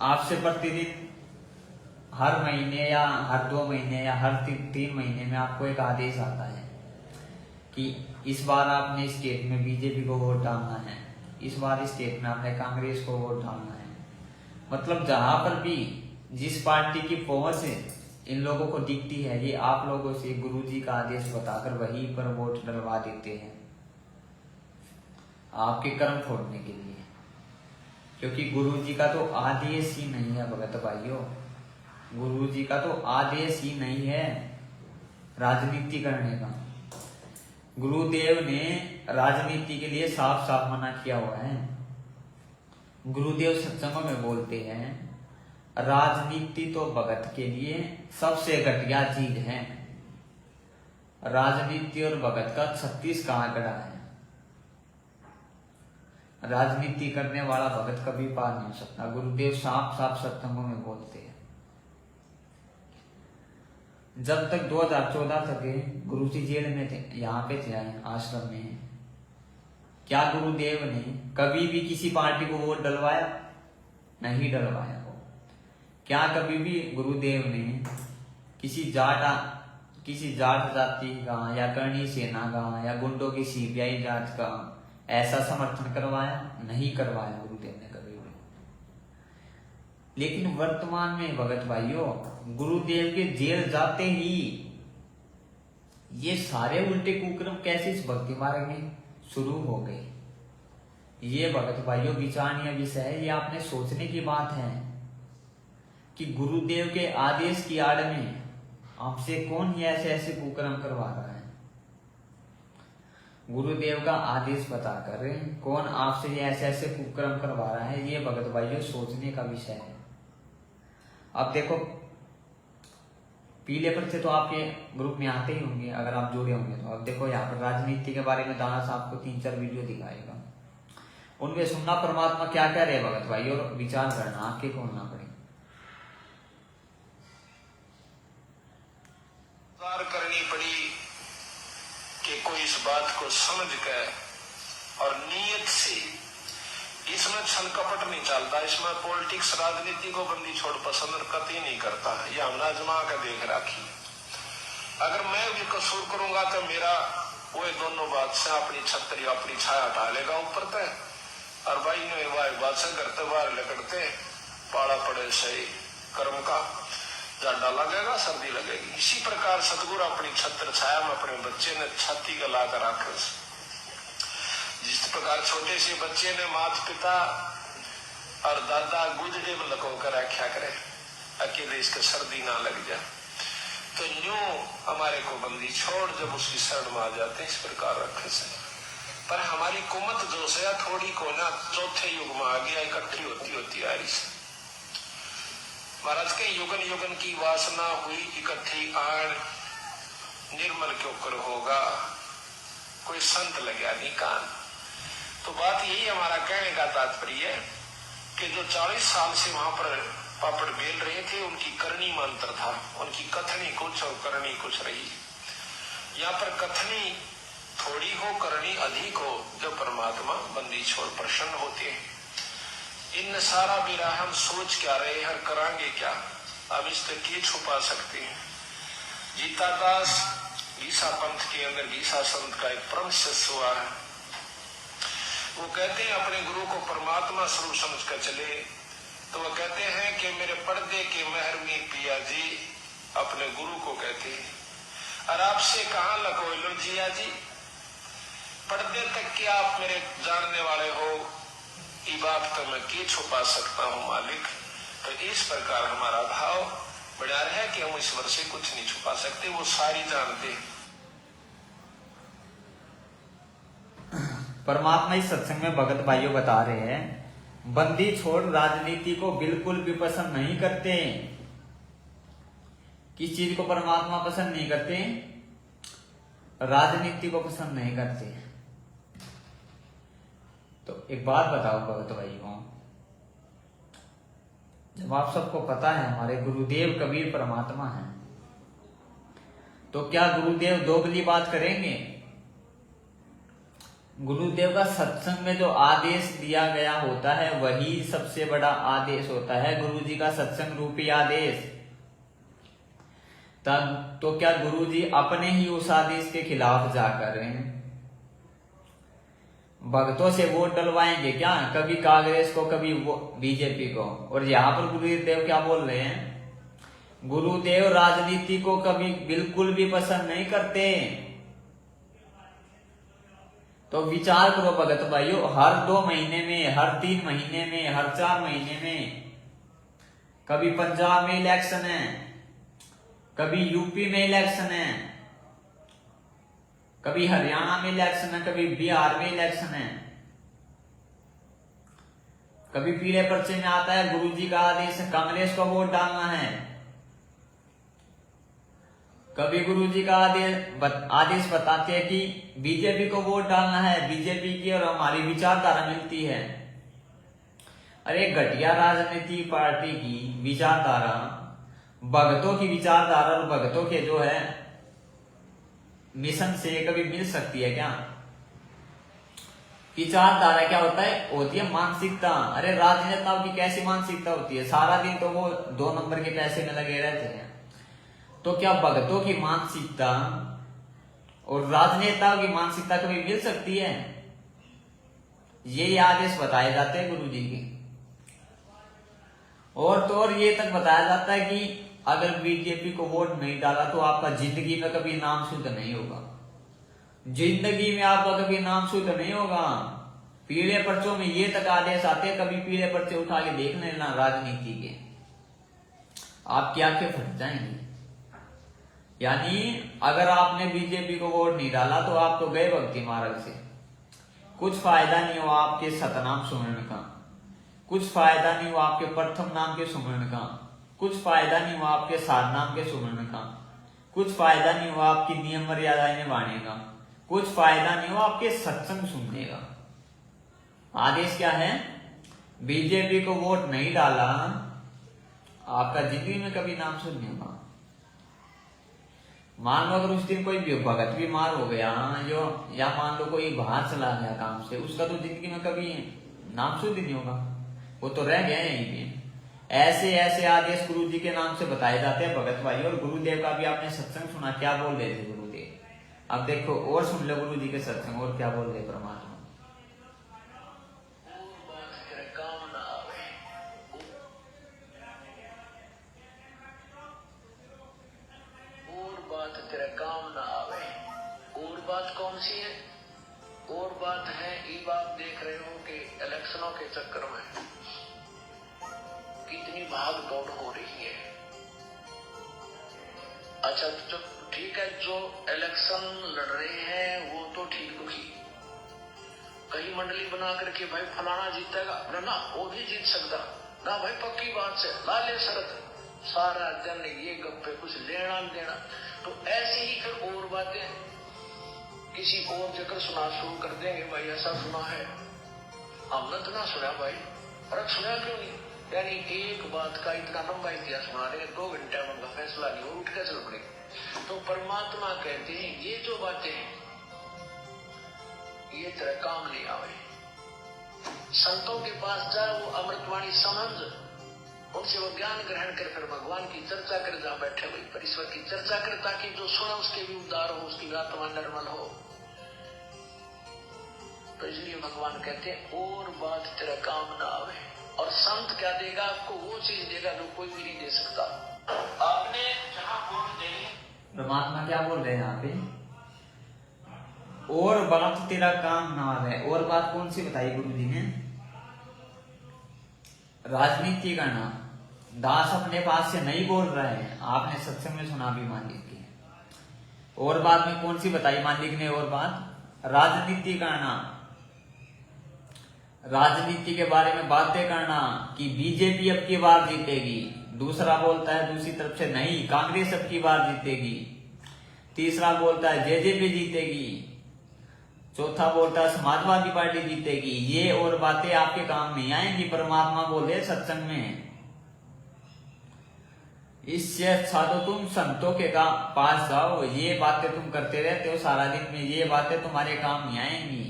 आपसे प्रतिदिन हर महीने या हर 2 महीने या हर 3 महीने में आपको एक आदेश आता है कि इस बार आपने स्टेट में बीजेपी को वोट डालना है, इस बार स्टेट में आपने कांग्रेस को वोट डालना है। मतलब जहां पर भी जिस पार्टी की पहुंच इन लोगों को दिखती है, ये आप लोगों से गुरुजी का आदेश बताकर वहीं पर वोट डलवा देते हैं आपके कर्म फोड़ने के लिए। क्योंकि गुरुजी का तो आदेश ही नहीं है भगत भाइयों, गुरुजी का तो आदेश ही नहीं है राजनीति करने का। गुरुदेव ने राजनीति के लिए साफ साफ मना किया हुआ है। गुरुदेव सत्संगों में बोलते हैं, राजनीति तो भगत के लिए सबसे घटिया चीज है। राजनीति और भगत का 36 का आंकड़ा है। राजनीति करने वाला भगत कभी पार नहीं हो सकता। गुरुदेव साफ साफ सत्संगों में बोलते हैं। जब तक 2014 तक गुरुजी जेल में थे, यहाँ पे थे, आश्रम में, क्या गुरुदेव ने कभी भी किसी पार्टी को वोट डलवाया? नहीं डलवाया। हो क्या कभी भी गुरुदेव ने किसी जाट जाति का या करणी सेना का या गुंडों की सीबीआई जांच का ऐसा समर्थन करवाया? नहीं करवाया गुरुदेव ने कभी भी। लेकिन वर्तमान में भगत भाइयों, गुरुदेव के जेल जाते ही ये सारे उल्टे कुक्रम कैसे इस भक्ति मार्ग में शुरू हो गए? ये भगत भाइयों विचारणीय विषय है। ये आपने सोचने की बात है कि गुरुदेव के आदेश की आड़ में आपसे कौन ये ऐसे कुक्रम करवा रहा है? गुरुदेव का आदेश बताकर कौन आपसे ये ऐसे कुक्रम करवा रहा है? ये भगत भाइयों सोचने का विषय है। अब देखो, पीले पर्चे तो आपके ग्रुप में आते ही होंगे अगर आप जुड़े होंगे तो। अब देखो, यहाँ पर राजनीति के बारे में दाना साहब को 3-4 वीडियो दिखाएगा, उनमें सुनना परमात्मा क्या कह रहे हैं भगत भाई, और विचार करना, आंखें खोलना पड़ेगा। करनी पड़ी कि कोई इस बात को समझ कर और नियत से, इसमें छल कपट नहीं चलता, इसमें पॉलिटिक्स राजनीति को बंदी छोड़ पसंद कतई नहीं करता। ये हमने आजमा कर देख रखी। अगर मैं भी कसूर करूंगा तो मेरा वो दोनों बात से अपनी छतरी अपनी छाया हटा लेगा ऊपर तक, और भाई ने बात से घर बाहर लकड़ते पाड़ा पड़े सही कर्म का। जाडा लगेगा, सर्दी लगेगी। इसी प्रकार सतगुरु अपनी छत्र छाया में अपने बच्चे ने छाती गला कर रखे। जिस प्रकार छोटे से बच्चे ने माता पिता और दादा गुजरे में लको कर रखा करे, अकेले इसके सर्दी ना लग जाए। तो यूं हमारे को बंदी छोड़ जब उसकी शरण में आ जाते इस प्रकार रखे से। पर हमारी कुमत जो से थोड़ी को ना चौथे युग में आ गया, इकट्ठी होती होती आ रही से। महाराज के युगन युगन की वासना हुई इकट्ठी आण, निर्मल क्यों कर होगा, कोई संत लगा नहीं कान। तो बात यही हमारा कहने का तात्पर्य है कि जो 40 साल से वहां पर पापड़ बेल रहे थे, उनकी करनी में अंतर था। उनकी कथनी कुछ और करनी कुछ रही। यहाँ पर कथनी थोड़ी हो, करनी अधिक हो, जो परमात्मा बंदी छोड़ प्रसन्न होते हैं। इन सारा बेरा हम सोच क्या रहे हैं, करांगे क्या, अब इससे क्या छुपा सकते हैं। गीता दास गीसा पंथ के अंदर गीसा संत का एक परम शिष्य हुआ है। वो कहते हैं अपने गुरु को परमात्मा स्वरूप समझ कर चले। तो वो कहते हैं कि मेरे पर्दे के मेहरमी पिया जी, अपने गुरु को कहते हैं, और आपसे कहाँ लको लो जिया जी, पर्दे तक के आप मेरे जानने वाले हो, ये बात तो मैं क्या छुपा सकता हूँ मालिक। तो इस प्रकार हमारा भाव बढ़ा है कि हम ईश्वर से कुछ नहीं छुपा सकते, वो सारी जानते। परमात्मा इस सत्संग में भगत भाइयों बता रहे हैं, बंदी छोड़ राजनीति को बिल्कुल भी पसंद नहीं करते। किस चीज को परमात्मा पसंद नहीं करते? राजनीति को पसंद नहीं करते। तो एक बात बताओ भगत भाइयों, जब आप सबको पता है हमारे गुरुदेव कबीर परमात्मा हैं, तो क्या गुरुदेव दोगली बात करेंगे? गुरुदेव का सत्संग में जो आदेश दिया गया होता है वही सबसे बड़ा आदेश होता है, गुरु जी का सत्संग रूपी आदेश। तब तो क्या गुरु जी अपने ही उस आदेश के खिलाफ जाकर भक्तों से वोट डलवाएंगे क्या? कभी कांग्रेस को, कभी बीजेपी को। और यहाँ पर गुरुदेव क्या बोल रहे हैं? गुरुदेव राजनीति को कभी बिल्कुल भी पसंद नहीं करते। तो विचार करो भगत भाइयों, हर 2 महीने में, हर 3 महीने में, हर 4 महीने में, कभी पंजाब में इलेक्शन है, कभी यूपी में इलेक्शन है, कभी हरियाणा में इलेक्शन है, कभी बिहार में इलेक्शन है। कभी पीले पर्चे में आता है गुरुजी का आदेश है कांग्रेस को वोट डालना है, कभी गुरुजी का आदेश बताते हैं कि बीजेपी को वोट डालना है, बीजेपी की और हमारी विचारधारा मिलती है। अरे घटिया राजनीति पार्टी की विचारधारा भक्तों की विचारधारा और भक्तों के जो है मिशन से कभी मिल सकती है क्या? विचारधारा क्या होता है? होती है मानसिकता। अरे राजनेताओं की कैसी मानसिकता होती है? सारा दिन तो वो 2 नंबर के पैसे में लगे रहते हैं। तो क्या भक्तों की मानसिकता और राजनेताओं की मानसिकता कभी मिल सकती है? ये आदेश बताए जाते हैं गुरु जी के। और तो और ये तक बताया जाता है कि अगर बीजेपी को वोट नहीं डाला तो आपका जिंदगी में कभी नाम शुद्ध नहीं होगा, जिंदगी में आपका कभी नाम शुद्ध नहीं होगा। पीले पर्चों में ये तक आदेश आते हैं, कभी पीले पर्चे उठा के देख लेना राजनीति के, आपकी आंखें फट जाएंगी। यानी अगर आपने बीजेपी को वोट नहीं डाला तो आप तो गए भक्ति मार्ग से, कुछ फायदा नहीं हुआ आपके सतनाम सुमरण का, कुछ फायदा नहीं हुआ आपके प्रथम नाम के सुमरण का, कुछ फायदा नहीं हुआ आपके सार नाम के सुमरण का, कुछ फायदा नहीं हुआ आपकी नियम मर्यादाएं निभाने का, कुछ फायदा नहीं हुआ आपके सत्संग सुनने का। आदेश क्या है? बीजेपी को वोट नहीं डाला, आपका जिंदगी में कभी नाम सुन नहीं होगा। मान लो अगर उस दिन कोई भगत बीमार हो गया जो, या मान लो कोई बाहर चला गया काम से, उसका तो जिंदगी में कभी नाम शुद्ध नहीं होगा, वो तो रह गया यहीं पे। ऐसे ऐसे आदेश गुरु जी के नाम से बताए जाते हैं भगत भाई। और गुरुदेव का भी आपने सत्संग सुना, क्या बोल रहे थे गुरुदेव? अब देखो और सुन लो गुरु जी के सत्संग, और क्या बोल रहे परमात्मा। काम न आवे। और बात कौन सी है? और बात है, ये बात देख रहे हो कि इलेक्शनों के चक्कर में कितनी भाग दौड़ हो रही है। अच्छा तो ठीक है, जो इलेक्शन लड़ रहे हैं वो तो ठीक दुखी, कहीं मंडली बना करके भाई फलाना जीतेगा ना, वो भी जीत सकता ना भाई, पक्की बात से ला ले शरत, सारा दिन ये गप्पे, कुछ लेना देना। तो ऐसी ही फिर और बातें किसी और जगह सुना शुरू कर देंगे, भाई ऐसा सुना है, हमने तो ना सुना भाई, अरे सुना क्यों नहीं? यानी एक बात का इतना लंबा इतिहास सुना रहे, 2 घंटे में उनका फैसला नहीं हो, उठ के चल पड़े। तो परमात्मा कहते हैं ये जो बातें हैं ये तेरे काम नहीं आवे। संतों के पास जा, वो अमृतवाणी समझ, उनसे वो ज्ञान ग्रहण कर फिर भगवान की चर्चा कर, जहां बैठे हुए परमेश्वर की चर्चा कर, ताकि जो सुने उसके भी उद्धार हो, उसकी आत्मा निर्मल हो। तो इसलिए भगवान कहते हैं और बात तेरा काम ना आवे। और संत क्या देगा आपको? वो चीज देगा जो कोई भी नहीं दे सकता। आपने जहां वोट देनी, परमात्मा क्या बोल रहे हैं यहाँ पे? और बात तेरा काम ना आवे। और बात कौन सी बताई गुरु जी ने? राजनीति करना। दास अपने पास से नहीं बोल रहे हैं, आपने सत्संग में सुना भी मालिक की। और बात में कौन सी बताई मालिक ने? और बात राजनीति करना, राजनीति के बारे में बातें करना कि बीजेपी अब की बार जीतेगी। दूसरा बोलता है दूसरी तरफ से नहीं, कांग्रेस अब की बार जीतेगी। तीसरा बोलता है जेजेपी जीतेगी। चौथा बोलता है समाजवादी पार्टी जीतेगी। ये और बातें आपके काम नहीं आएंगी, परमात्मा बोले सत्संग में। इससे अच्छा तो तुम संतों के पास जाओ, ये बातें तुम करते रहते हो सारा दिन में, ये बातें तुम्हारे काम नहीं आएंगी,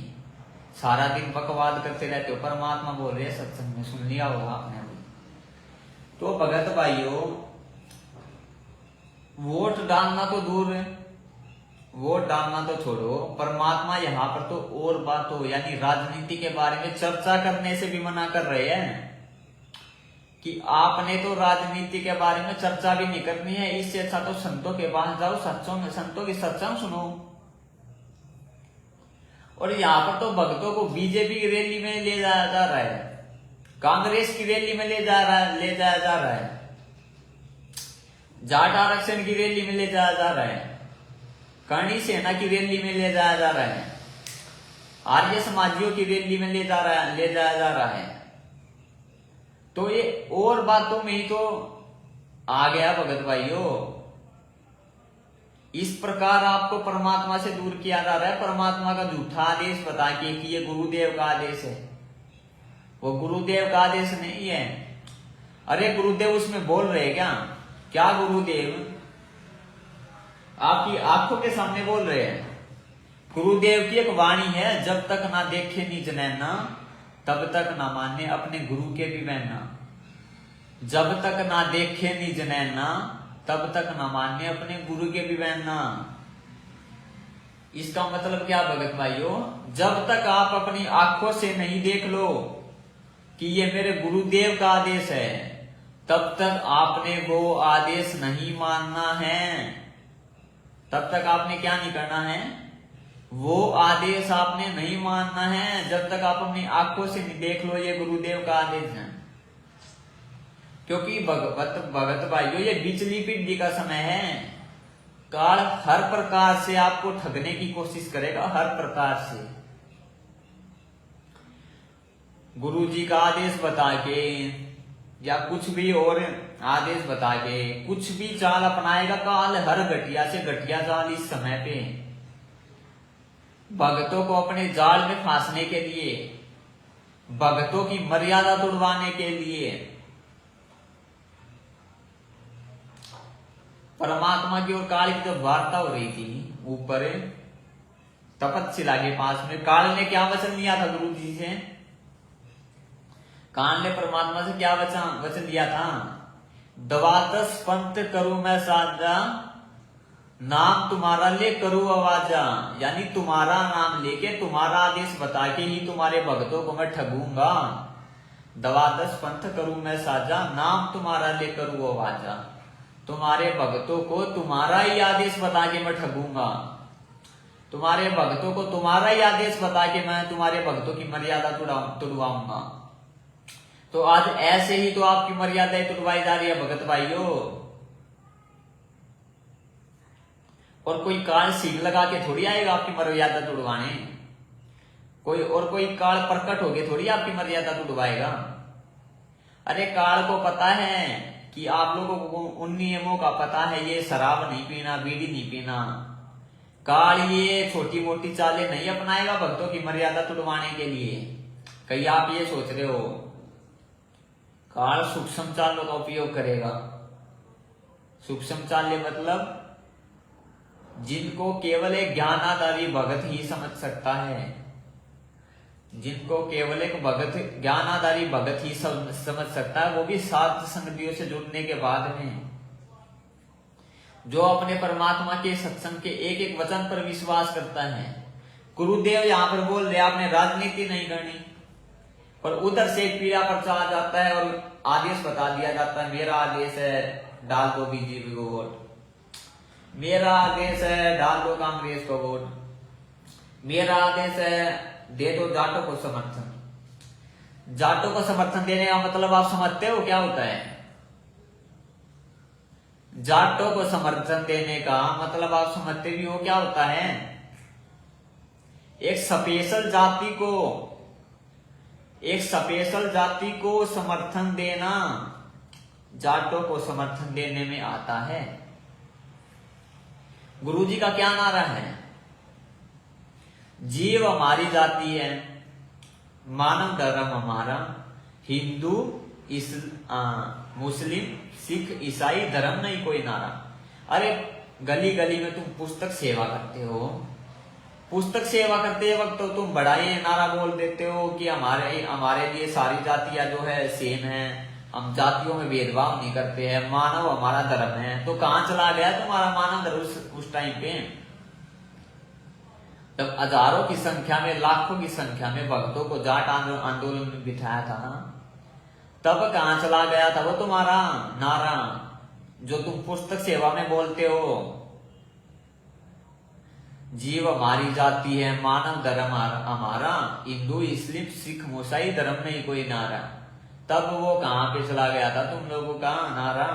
सारा दिन बकवाद करते रहते हो। परमात्मा बोल रहे सत्संग में, सुन लिया होगा आपने। तो भगत भाइयों, वोट डालना तो दूर है, वोट डालना तो छोड़ो, परमात्मा यहाँ पर तो और बात हो, यानी राजनीति के बारे में चर्चा करने से भी मना कर रहे हैं कि आपने तो राजनीति के बारे में चर्चा भी नहीं करनी है। इससे अच्छा तो संतों के पास जाओ, संतों की सत्संग सुनो। और यहाँ पर तो भक्तों को बीजेपी की रैली में ले जाया जा रहा है, कांग्रेस की रैली में ले जाया जा रहा है, जाट आरक्षण की रैली में ले जाया जा रहा है, करणी सेना की रैली में ले जाया जा रहा है, आर्य समाजियों की रैली में ले जाया जा रहा है। तो ये और बातों में ही तो आ गया भगत भाइयों। इस प्रकार आपको परमात्मा से दूर किया जा रहा है। परमात्मा का झूठा आदेश बता के कि ये गुरुदेव का आदेश है, वो गुरुदेव का आदेश नहीं है। अरे गुरुदेव उसमें बोल रहे क्या गुरुदेव आपकी आंखों के सामने बोल रहे हैं। गुरुदेव की एक वाणी है, जब तक ना देखे निज नैना तब तक ना माने अपने गुरु के भी बहना। जब तक ना देखे निज नैना तब तक ना माने अपने गुरु के भी बहना। इसका मतलब क्या भगत भाइयों? जब तक आप अपनी आंखों से नहीं देख लो कि ये मेरे गुरुदेव का आदेश है, तब तक आपने वो आदेश नहीं मानना है। तब तक आपने क्या नहीं करना है? वो आदेश आपने नहीं मानना है, जब तक आप अपनी आंखों से नहीं देख लो ये गुरुदेव का आदेश है। क्योंकि भगत भाइयों, ये बिचली पीढ़ी का समय है। काल हर प्रकार से आपको ठगने की कोशिश करेगा, हर प्रकार से। गुरु जी का आदेश बता के या कुछ भी और आदेश बता के कुछ भी चाल अपनाएगा काल, हर घटिया से घटिया चाल इस समय पे भक्तों को अपने जाल में फांसने के लिए, भक्तों की मर्यादा तोड़वाने के लिए। परमात्मा की और काल की जब वार्ता हो रही थी ऊपर तपतशिला के पास में, काल ने क्या वचन लिया था गुरु जी से? काल ने परमात्मा से क्या वचन लिया था? दवादस पंथ करूं मैं साजा, नाम तुम्हारा ले करूं आवाजा। यानी तुम्हारा नाम लेके, तुम्हारा आदेश बता के ही तुम्हारे भक्तों को मैं ठगूंगा। दवादस पंथ करूं मैं साजा, नाम तुम्हारा ले करूं आवाजा। तुम्हारे भक्तों को तुम्हारा ही आदेश बता के मैं ठगूंगा, तुम्हारे भक्तों को तुम्हारा ही आदेश बता के मैं तुम्हारे भक्तों की मर्यादा तुड़वाऊंगा। तो आज ऐसे ही तो आपकी मर्यादाएं तुड़वाई जा रही है भगत भाइयों। और कोई काल सील लगा के थोड़ी आएगा आपकी मर्यादा तुड़वाने, कोई काल प्रकट होके थोड़ी आपकी मर्यादा तुड़वाएगा। अरे काल को पता है कि आप लोगों को उन नियमों का पता है, ये शराब नहीं पीना, बीड़ी नहीं पीना। काल ये छोटी मोटी चालें नहीं अपनाएगा भक्तों की मर्यादा तुड़वाने के लिए। कहीं आप ये सोच रहे हो काल सूक्ष्म चालों का उपयोग करेगा? सूक्ष्म चालें मतलब जिनको केवल एक ज्ञानाधारी भगत ही समझ सकता है, जिनको केवल एक ज्ञानाधारी भगत ही समझ सकता है, वो भी सात संगतियों से जुड़ने के बाद में, जो अपने परमात्मा के सत्संग के एक एक वचन पर विश्वास करता है। गुरुदेव यहाँ पर बोल रहे आपने राजनीति नहीं करनी, पर उधर से एक पीड़ा पर्चा आ जाता है और आदेश बता दिया जाता है, मेरा आदेश है डाल दो बीजेपी को वोट, मेरा आदेश है डाल दो कांग्रेस को वोट, मेरा आदेश है दे दो जाटों को समर्थन। जाटों को समर्थन देने का मतलब आप समझते हो क्या होता है? जाटों को समर्थन देने का मतलब आप समझते भी हो क्या होता है? एक स्पेशल जाति को समर्थन देना जाटों को समर्थन देने में आता है। गुरुजी का क्या नारा है? जीव हमारी जाति है, मानव धर्म हमारा, हिंदू मुस्लिम सिख ईसाई धर्म नहीं कोई नारा। अरे गली गली में तुम पुस्तक सेवा करते हो, पुस्तक सेवा करते वक्त तो तुम बड़ा ही नारा बोल देते हो कि हमारे लिए सारी जातियां जो है सेम है, हम जातियों में भेदभाव नहीं करते हैं, मानव हमारा धर्म है। तो कहां चला गया तुम्हारा मानव धर्म उस टाइम पे? तब हजारों की संख्या में, लाखों की संख्या में भक्तों को जाट आंदोलन में बिठाया था ना, तब कहां चला गया था वो तुम्हारा नारा जो तुम पुस्तक सेवा में बोलते हो? जीव हमारी जाति है, मानव धर्म हमारा, हिंदू मुस्लिम सिख ईसाई धर्म नहीं कोई नारा। तब वो कहां पे चला गया था तुम लोगों का नारा?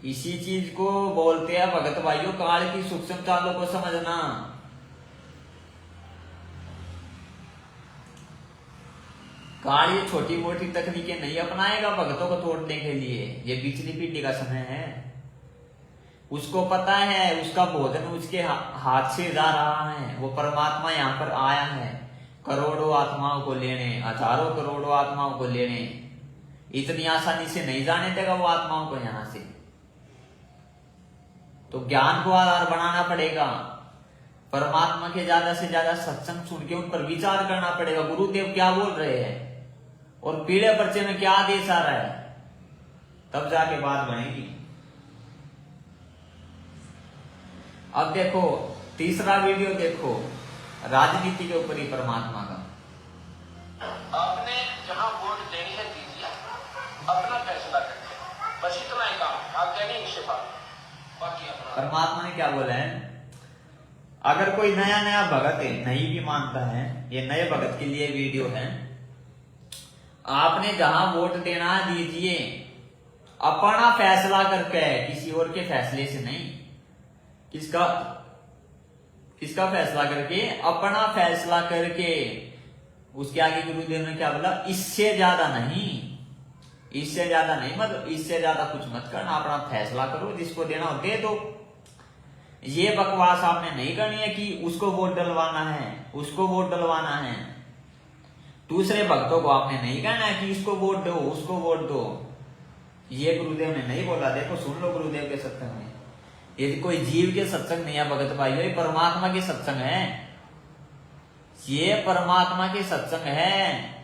इसी चीज को बोलते हैं भगत भाइयों काल की सूक्ष्म चालों को समझना। काल ये छोटी मोटी तकनीकें नहीं अपनाएगा भगतों को तोड़ने के लिए। ये बिचली पीढ़ी का समय है, उसको पता है उसका भोजन उसके हाथ से जा रहा है। वो परमात्मा यहाँ पर आया है करोड़ों आत्माओं को लेने, हजारों करोड़ों आत्माओं को लेने। इतनी आसानी से नहीं जाने देगा वो आत्माओं को यहां से। तो ज्ञान को आधार बनाना पड़ेगा, परमात्मा के ज्यादा से ज्यादा सत्संग सुन के उन पर विचार करना पड़ेगा। गुरुदेव क्या बोल रहे हैं और पीले पर्चे में क्या आदेश आ रहा है, तब जाके बात बनेगी। अब देखो तीसरा वीडियो देखो, राजनीति के ऊपर ही परमात्मा का। आपने जहां वोट देनी है दीजिए, अपना फैसला करके, बस इतना ही काम, आगे नहीं शिफा, बाकी अपना। परमात्मा ने क्या बोला है? अगर कोई नया नया भगत है नहीं भी मानता है, ये नए भगत के लिए वीडियो है। आपने जहां वोट देना दीजिए, अपना फैसला करके, किसी और के फैसले से नहीं। किसका फैसला करके? अपना फैसला करके। उसके आगे गुरुदेव ने क्या बोला? इससे ज्यादा नहीं, इससे ज्यादा नहीं, मतलब इससे ज्यादा कुछ मत करना, अपना फैसला करो, जिसको देना हो दे दो। ये बकवास आपने नहीं करनी है कि उसको वोट डलवाना है, उसको वोट डलवाना है। दूसरे भक्तों को आपने नहीं कहना है कि इसको वोट दो, उसको वोट दो। ये गुरुदेव ने नहीं बोला। देखो सुन लो गुरुदेव के सत्संग में, ये कोई जीव के सत्संग नहीं है भगत भाइयों, ये परमात्मा के सत्संग है। ये परमात्मा के सत्संग है।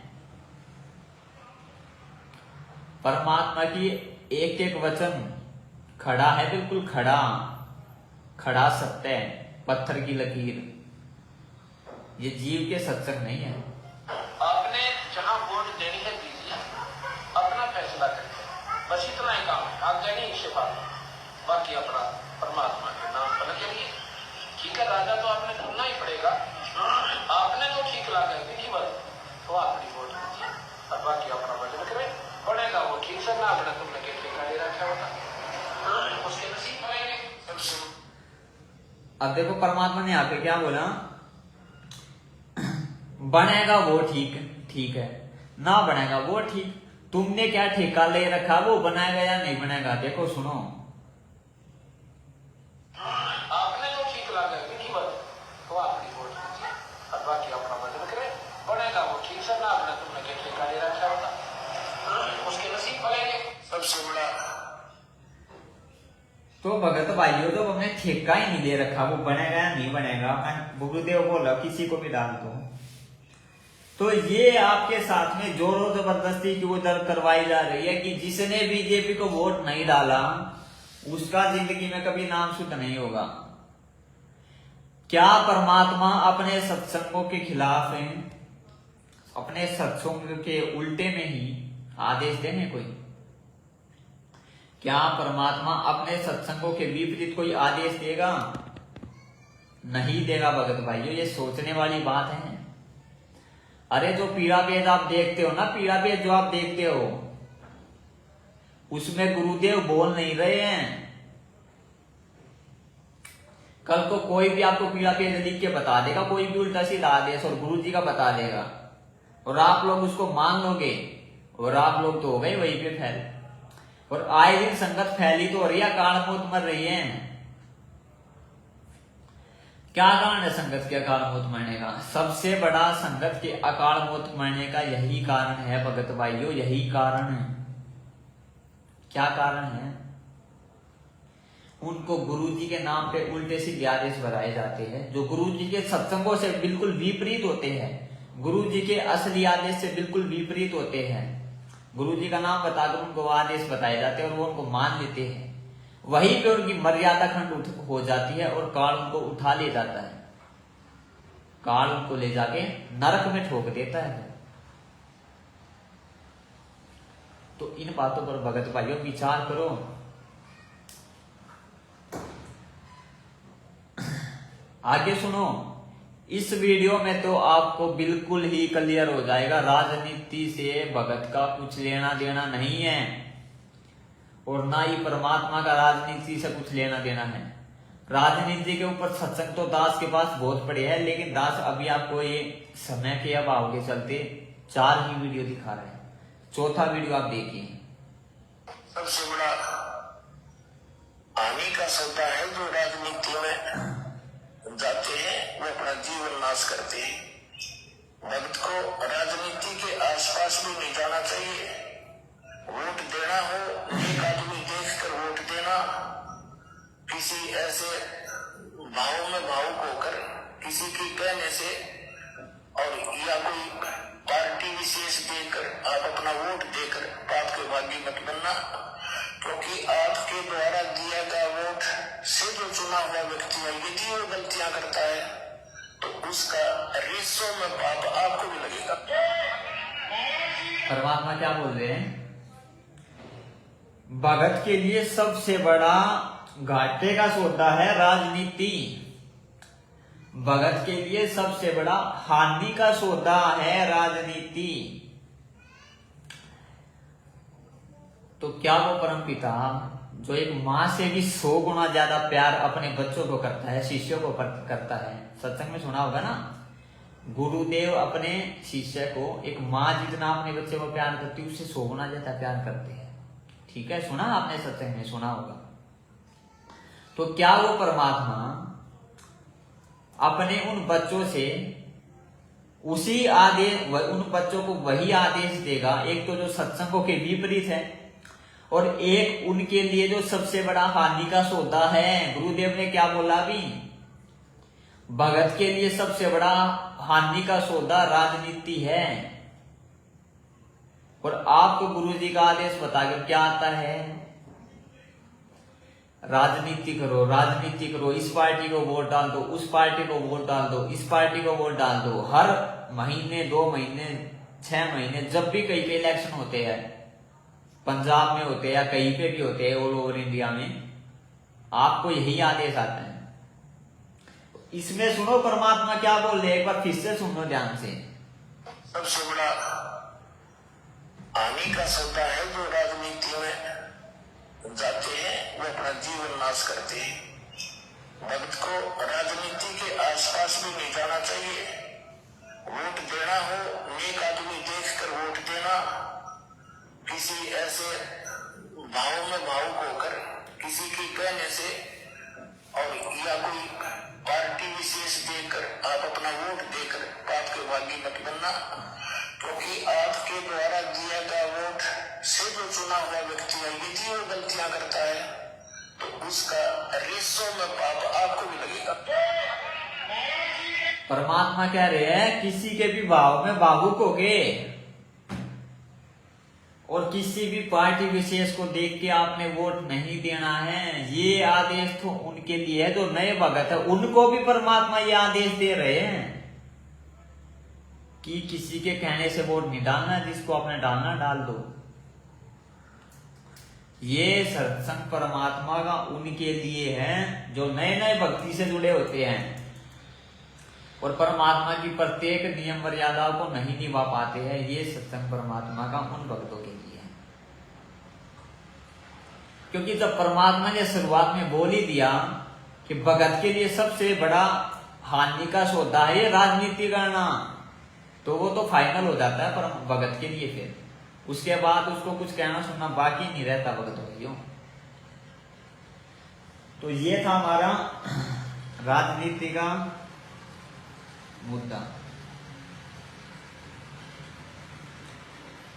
परमात्मा की एक एक वचन खड़ा है, बिल्कुल खड़ा खड़ा सत्य, पत्थर की लकीर। ये जीव के सत्संग नहीं है। आपने जहां वोट देनी है दीजिए, अपना फैसला करके, बस इतना ही काम है, आगे नहीं इससे बात, बाकी अपना परमात्मा के नाम पर लगे रहिए। ठीक है, राजा तो आपने चुनना ही पड़ेगा, आपने जो ठीक लगे विधि बात तो आपकी वोट दीजिए और बाकी अपना वजन करे, पड़ेगा वो ठीक से, ना अपना तुमने के ठेका ले रखा होता उसके नसीब पड़ेंगे। अब देखो परमात्मा ने आके क्या बोला, बनेगा वो ठीक है, ना बनेगा वो ठीक, तुमने क्या ठेका ले रखा वो बनाएगा या नहीं बनाएगा। देखो सुनो, आपने जो ठीक लगा विधि बात तो आपकी वोट दीजिए और बाकी अपना वजन करे, बनेगा वो ठीक से, ना अपना तुमने के ठेका ले रखा होता उसके नसीब पड़ेंगे। सबसे बड़ा तो भगत भाइयों जब हमने ठेका ही नहीं ले रखा वो बनेगा या नहीं बनेगा, गुरुदेव बोला किसी को भी डाल दो, तो ये आपके साथ में जोरों जबरदस्ती की वो दर करवाई जा रही है कि जिसने बीजेपी को वोट नहीं डाला उसका जिंदगी में कभी नाम शुद्ध नहीं होगा। क्या परमात्मा अपने सत्संगों के खिलाफ है, अपने सत्संग के उल्टे में ही आदेश देने कोई? क्या परमात्मा अपने सत्संगों के विपरीत कोई आदेश देगा? नहीं देगा भगत भाइयों, ये सोचने वाली बात है। अरे जो पीड़ा पेज आप देखते हो ना, पीड़ा पेज जो आप देखते हो उसमें गुरुदेव बोल नहीं रहे हैं। कल को कोई भी आपको पीड़ा पेज लिख के बता देगा, कोई भी उल्टा सीधा आदेश और गुरु जी का बता देगा और आप लोग उसको मान लोगे और आप लोग तो हो गए वहीं पे फैल, और आए दिन संगत फैली तो हो रही है, अकाल मौत मर रही है। क्या कारण है संगत के अकाल मौत मरने का? सबसे बड़ा संगत के अकाल मौत मरने का यही कारण है भगत भाइयों, यही कारण है। क्या कारण है? उनको गुरु जी के नाम पे उल्टे सीधे आदेश बताए जाते हैं जो गुरु जी के सत्संगों से बिल्कुल विपरीत होते हैं, गुरु जी के असली आदेश से बिल्कुल विपरीत होते हैं। गुरु जी का नाम बताकर उनको आदेश बताए जाते हैं और वो उनको मान लेते हैं, वहीं पे उनकी मर्यादा खंड हो जाती है और काल उनको उठा ले जाता है, काल उनको ले जाके नरक में ठोक देता है। तो इन बातों पर भगत भाइयों विचार करो। आगे सुनो, इस वीडियो में तो आपको बिल्कुल ही क्लियर हो जाएगा राजनीति से भगत का कुछ लेना देना नहीं है और ना ही परमात्मा का राजनीति से कुछ लेना देना है। राजनीति के ऊपर सत्संग तो दास के पास बहुत पड़े हैं, लेकिन दास अभी आपको ये समय के अभाव के चलते 4 ही वीडियो दिखा रहे हैं, 4था वीडियो आप देखिए। सबसे बड़ा हानि का सौदा है जो राजनीति में जाते हैं वो अपना जीवन नाश करते हैं। भक्त को राजनीति के आसपास भी नहीं जाना चाहिए। वोट देना हो एक आदमी देखकर वोट देना, किसी ऐसे भाव में भावुक होकर किसी की कहने से और या कोई पार्टी विशेष देकर आप अपना वोट देकर पाप के भागी मत बनना, क्योंकि आपके द्वारा दिया गया वोट से जो चुना हुआ व्यक्ति है यदि वो गलतियां करता है तो उसका रिश्तों में पाप आपको भी लगेगा। परमात्मा क्या बोल रहे हैं? भगत के लिए सबसे बड़ा घाटे का सौदा है राजनीति, भगत के लिए सबसे बड़ा हानि का सौदा है राजनीति। तो क्या वो परमपिता जो एक माँ से भी 100 गुना ज्यादा प्यार अपने बच्चों को करता है, शिष्यों को करता है? सत्संग में सुना होगा ना, गुरुदेव अपने शिष्य को एक माँ जितना अपने बच्चे को प्यार करती है उससे 100 गुना ज्यादा प्यार करते हैं। ठीक है, सुना आपने, सत्संग में सुना होगा। तो क्या वो परमात्मा अपने उन बच्चों से उसी आदेश, उन बच्चों को वही आदेश देगा, एक तो जो सत्संगों के विपरीत है और एक उनके लिए जो सबसे बड़ा हानि का सौदा है? गुरुदेव ने क्या बोला अभी? भगत के लिए सबसे बड़ा हानि का सौदा राजनीति है। और आपको गुरु जी का आदेश बताकर क्या आता है? राजनीति करो, राजनीति करो, इस पार्टी को वोट डाल दो, उस पार्टी को वोट डाल दो, इस पार्टी को वोट डाल दो। हर महीने, 2 महीने, 6 महीने जब भी कहीं पे इलेक्शन होते हैं पंजाब में होते हैं या कहीं पे भी होते हैं ऑल ओवर इंडिया में, आपको यही आदेश आता है। इसमें सुनो परमात्मा क्या बोल रहे, एक बार फिर से सुनो ध्यान से। सबसे बड़ा हानि का सौदा है जो राजनीति में जाते हैं, वो अपना जीवन नाश करते हैं। भक्त को राजनीति के आसपास भी नहीं जाना चाहिए। वोट देना हो, नेक आदमी देखकर वोट देना, किसी ऐसे भाव में भावुक होकर किसी के कहने से और या कोई पार्टी विशेष देकर आप अपना वोट देकर पाप के भागी मत बनना, क्योंकि आपके द्वारा दिया गया वोट से जो चुना हुआ व्यक्ति है, यदि वो गलतियां करता है तो उसका रेशो में पाप आपको भी लगेगा। परमात्मा कह रहे हैं किसी के भी भाव में भावुक हो गए और किसी भी पार्टी विशेष को देख के आपने वोट नहीं देना है। ये आदेश तो उनके लिए है जो नए भगत है, उनको भी परमात्मा ये आदेश दे रहे हैं कि किसी के कहने से वोट नहीं डालना, जिसको आपने डालना डाल दो। ये सत्संग परमात्मा का उनके लिए है जो नए नए भक्ति से जुड़े होते हैं और परमात्मा की प्रत्येक नियम मर्यादाओं को नहीं निभा पाते हैं। ये सत्संग परमात्मा का उन भक्तों के लिए है, क्योंकि जब परमात्मा ने शुरुआत में बोल ही दिया कि भगत के लिए सबसे बड़ा हानि का सौदा है ये राजनीति करना, तो वो तो फाइनल हो जाता है पर भगत के लिए। फिर उसके बाद उसको कुछ कहना सुनना बाकी नहीं रहता भगत भाइयों। तो ये था हमारा राजनीति का मुद्दा।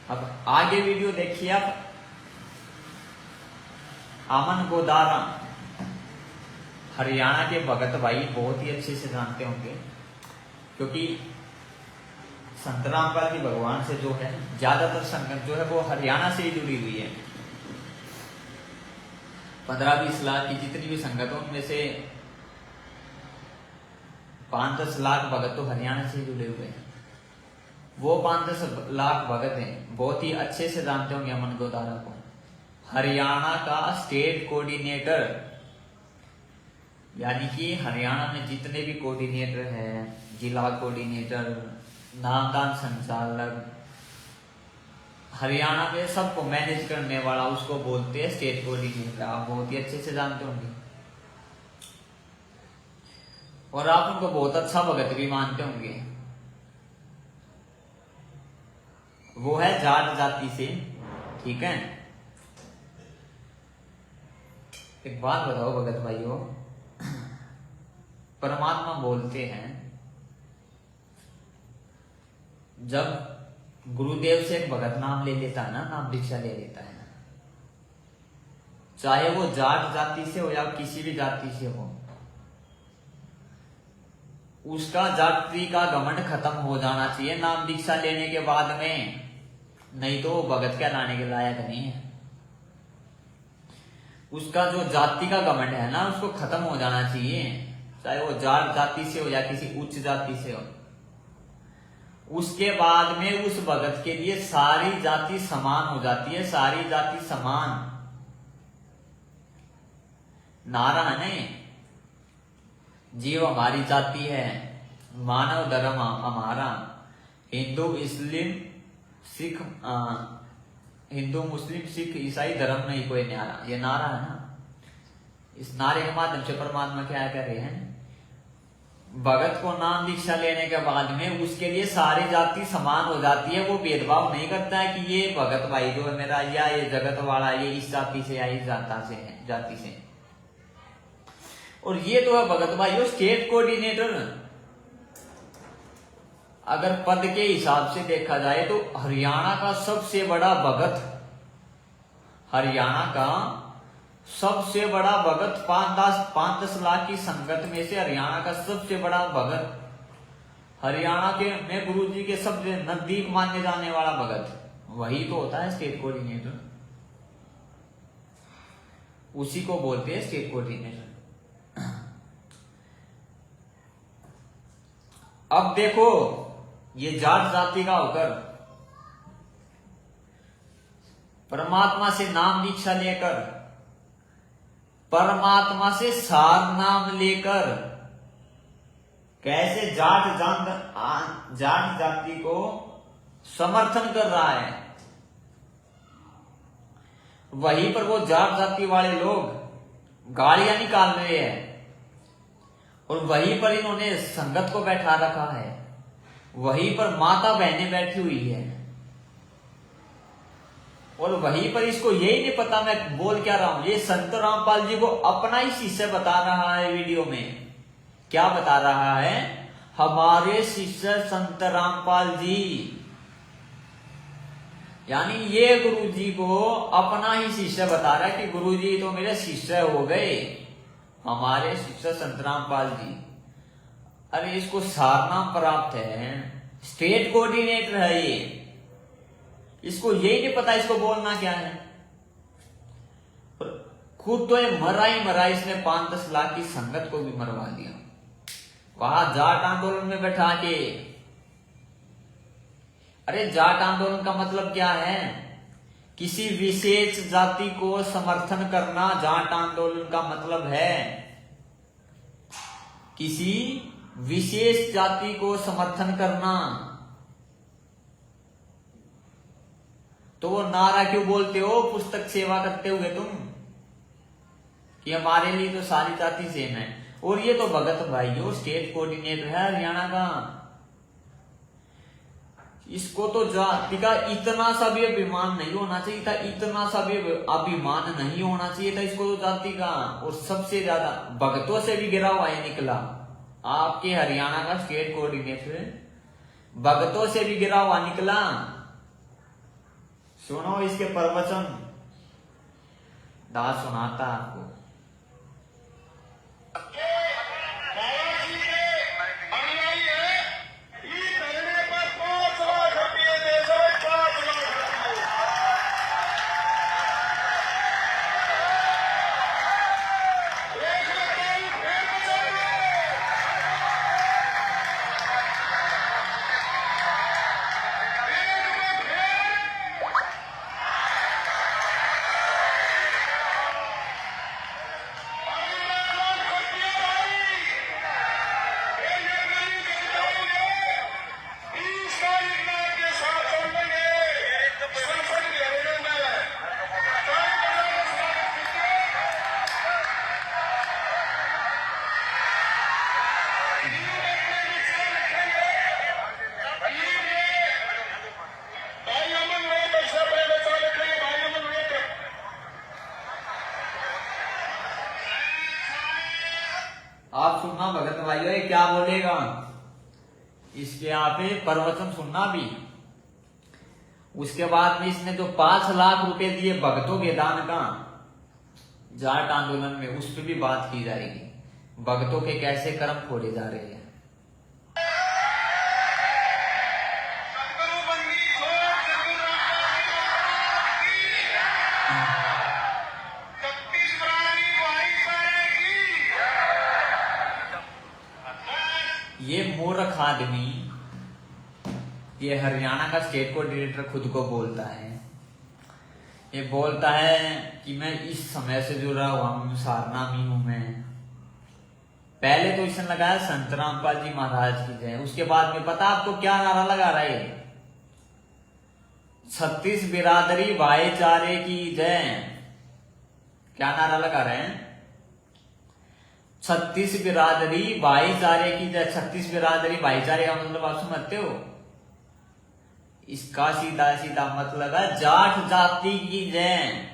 अब आगे वीडियो देखिए आप। अमन गोदारा हरियाणा के भगत भाई बहुत ही अच्छे से जानते होंगे, क्योंकि संत रामपाल जी भगवान से जो है ज्यादातर संगत जो है वो हरियाणा से ही जुड़ी हुई है। 15-20 लाख की जितनी भी संगत है उनमें से 5-10 लाख भगत तो हरियाणा से जुड़े हुए हैं। वो 5-10 लाख भगत हैं, बहुत ही अच्छे से जानते होंगे अमन गोदारा को। हरियाणा का स्टेट कोऑर्डिनेटर, यानी कि हरियाणा में जितने भी कोऑर्डिनेटर हैं, जिला कोऑर्डिनेटर, नामदान संचालक, हरियाणा में सबको मैनेज करने वाला उसको बोलते हैं स्टेट कोऑर्डिनेटर। आप बहुत ही अच्छे से जानते होंगे और आप उनको बहुत अच्छा भगत भी मानते होंगे। वो है जाट जाति से, ठीक है। एक बात बताओ भगत भाइयों, परमात्मा बोलते हैं जब गुरुदेव से एक भगत नाम ले लेता है ना, नाम दीक्षा ले लेता है, चाहे वो जाट जाति से हो या किसी भी जाति से हो, उसका जाति का घमंड खत्म हो जाना चाहिए नाम दीक्षा लेने के बाद में, नहीं तो वो भगत क्या लाने के लायक नहीं है। उसका जो जाति का घमंड है ना उसको खत्म हो जाना चाहिए, चाहे वो जाट जाति से हो या किसी उच्च जाति से हो। उसके बाद में उस भगत के लिए सारी जाति समान हो जाती है, सारी जाति समान। नारा है नहीं, जीव हमारी जाति है, मानव धर्म हमारा, हिंदू मुस्लिम सिख हिंदू मुस्लिम सिख ईसाई धर्म नहीं कोई न्यारा, ये नारा है ना। इस नारे के माध्यम से परमात्मा क्या कर रहे हैं, भगत को नाम दीक्षा लेने के बाद में उसके लिए सारी जाति समान हो जाती है। वो भेदभाव नहीं करता है कि ये भगत भाई जो है मेरा, या ये जगत वाला ये इस जाति से या इस जाति से। और ये तो है भगत भाई वो स्टेट कोऑर्डिनेटर। अगर पद के हिसाब से देखा जाए तो हरियाणा का सबसे बड़ा भगत, हरियाणा का सबसे बड़ा भगत 5-10 लाख की संगत में से हरियाणा का सबसे बड़ा भगत, हरियाणा के में गुरुजी के सबसे नजदीक मानने जाने वाला भगत, वही तो होता है स्टेट कोऑर्डिनेटर। उसी को बोलते हैं स्टेट कोऑर्डिनेटर। अब देखो ये जाट जाति का होकर परमात्मा से नाम दीक्षा लेकर, परमात्मा से सार नाम लेकर कैसे जाट जाति को समर्थन कर रहा है। वहीं पर वो जाट जाति वाले लोग गालियां निकाल रहे हैं और वहीं पर इन्होंने संगत को बैठा रखा है, वहीं पर माता बहनें बैठी हुई है और वहीं पर इसको यही नहीं पता मैं बोल क्या रहा हूं। ये संत रामपाल जी को अपना ही शिष्य बता रहा है वीडियो में। क्या बता रहा है? हमारे शिष्य संत रामपाल जी, यानी ये गुरु जी को अपना ही शिष्य बता रहा है कि गुरु जी तो मेरे शिष्य हो गए, हमारे शिष्य संत रामपाल जी। अरे इसको सारनाम प्राप्त है, स्टेट कोऑर्डिनेटर है ये, इसको यही नहीं पता इसको बोलना क्या है। खुद तो ये मरा ही मरा, इसने 5-10 लाख की संगत को भी मरवा दिया वहां जाट आंदोलन में बैठा के। अरे जाट आंदोलन का मतलब क्या है? किसी विशेष जाति को समर्थन करना जाट आंदोलन का मतलब है। किसी विशेष जाति को समर्थन करना। तो वो नारा क्यों बोलते हो पुस्तक सेवा करते हुए तुम, कि हमारे लिए तो सारी जाति सेम है। और ये तो भगत भाइयों स्टेट कोऑर्डिनेटर है हरियाणा का, इसको तो जाति का इतना सा भी अभिमान नहीं होना चाहिए था, इतना सा भी अभिमान नहीं होना चाहिए था इसको तो जाति का। और सबसे ज्यादा भगतों से भी गिरा हुआ है निकला, आपके हरियाणा का स्टेट कोऑर्डिनेटर भगतों से भी गिरा हुआ निकला। सुनो इसके प्रवचन, दास सुनाता आपको। आप सुनना भगत भाइयों ये क्या बोलेगा, इसके यहाँ पे प्रवचन सुनना भी। उसके बाद में इसने जो 5 लाख रुपए दिए भगतों के दान का जाट आंदोलन में, उस पर भी बात की जाएगी, भगतों के कैसे कर्म फोड़े जा रहे हैं। ये मूर्ख आदमी, ये हरियाणा का स्टेट कोऑर्डिनेटर खुद को बोलता है, ये बोलता है कि मैं इस समय से जुड़ा हुआ हूं, सारनामी हूं मैं। पहले तो इसने लगाया संत रामपाल जी महाराज की जय, उसके बाद में पता आपको क्या नारा लगा रहा है? 36 बिरादरी भाईचारे की जय। क्या नारा लगा रहे हैं? 36 बिरादरी भाईचारे की जय। 36 बिरादरी भाईचारे का मतलब आप समझते हो? इसका सीधा सीधा मतलब है जाट जाति की जय।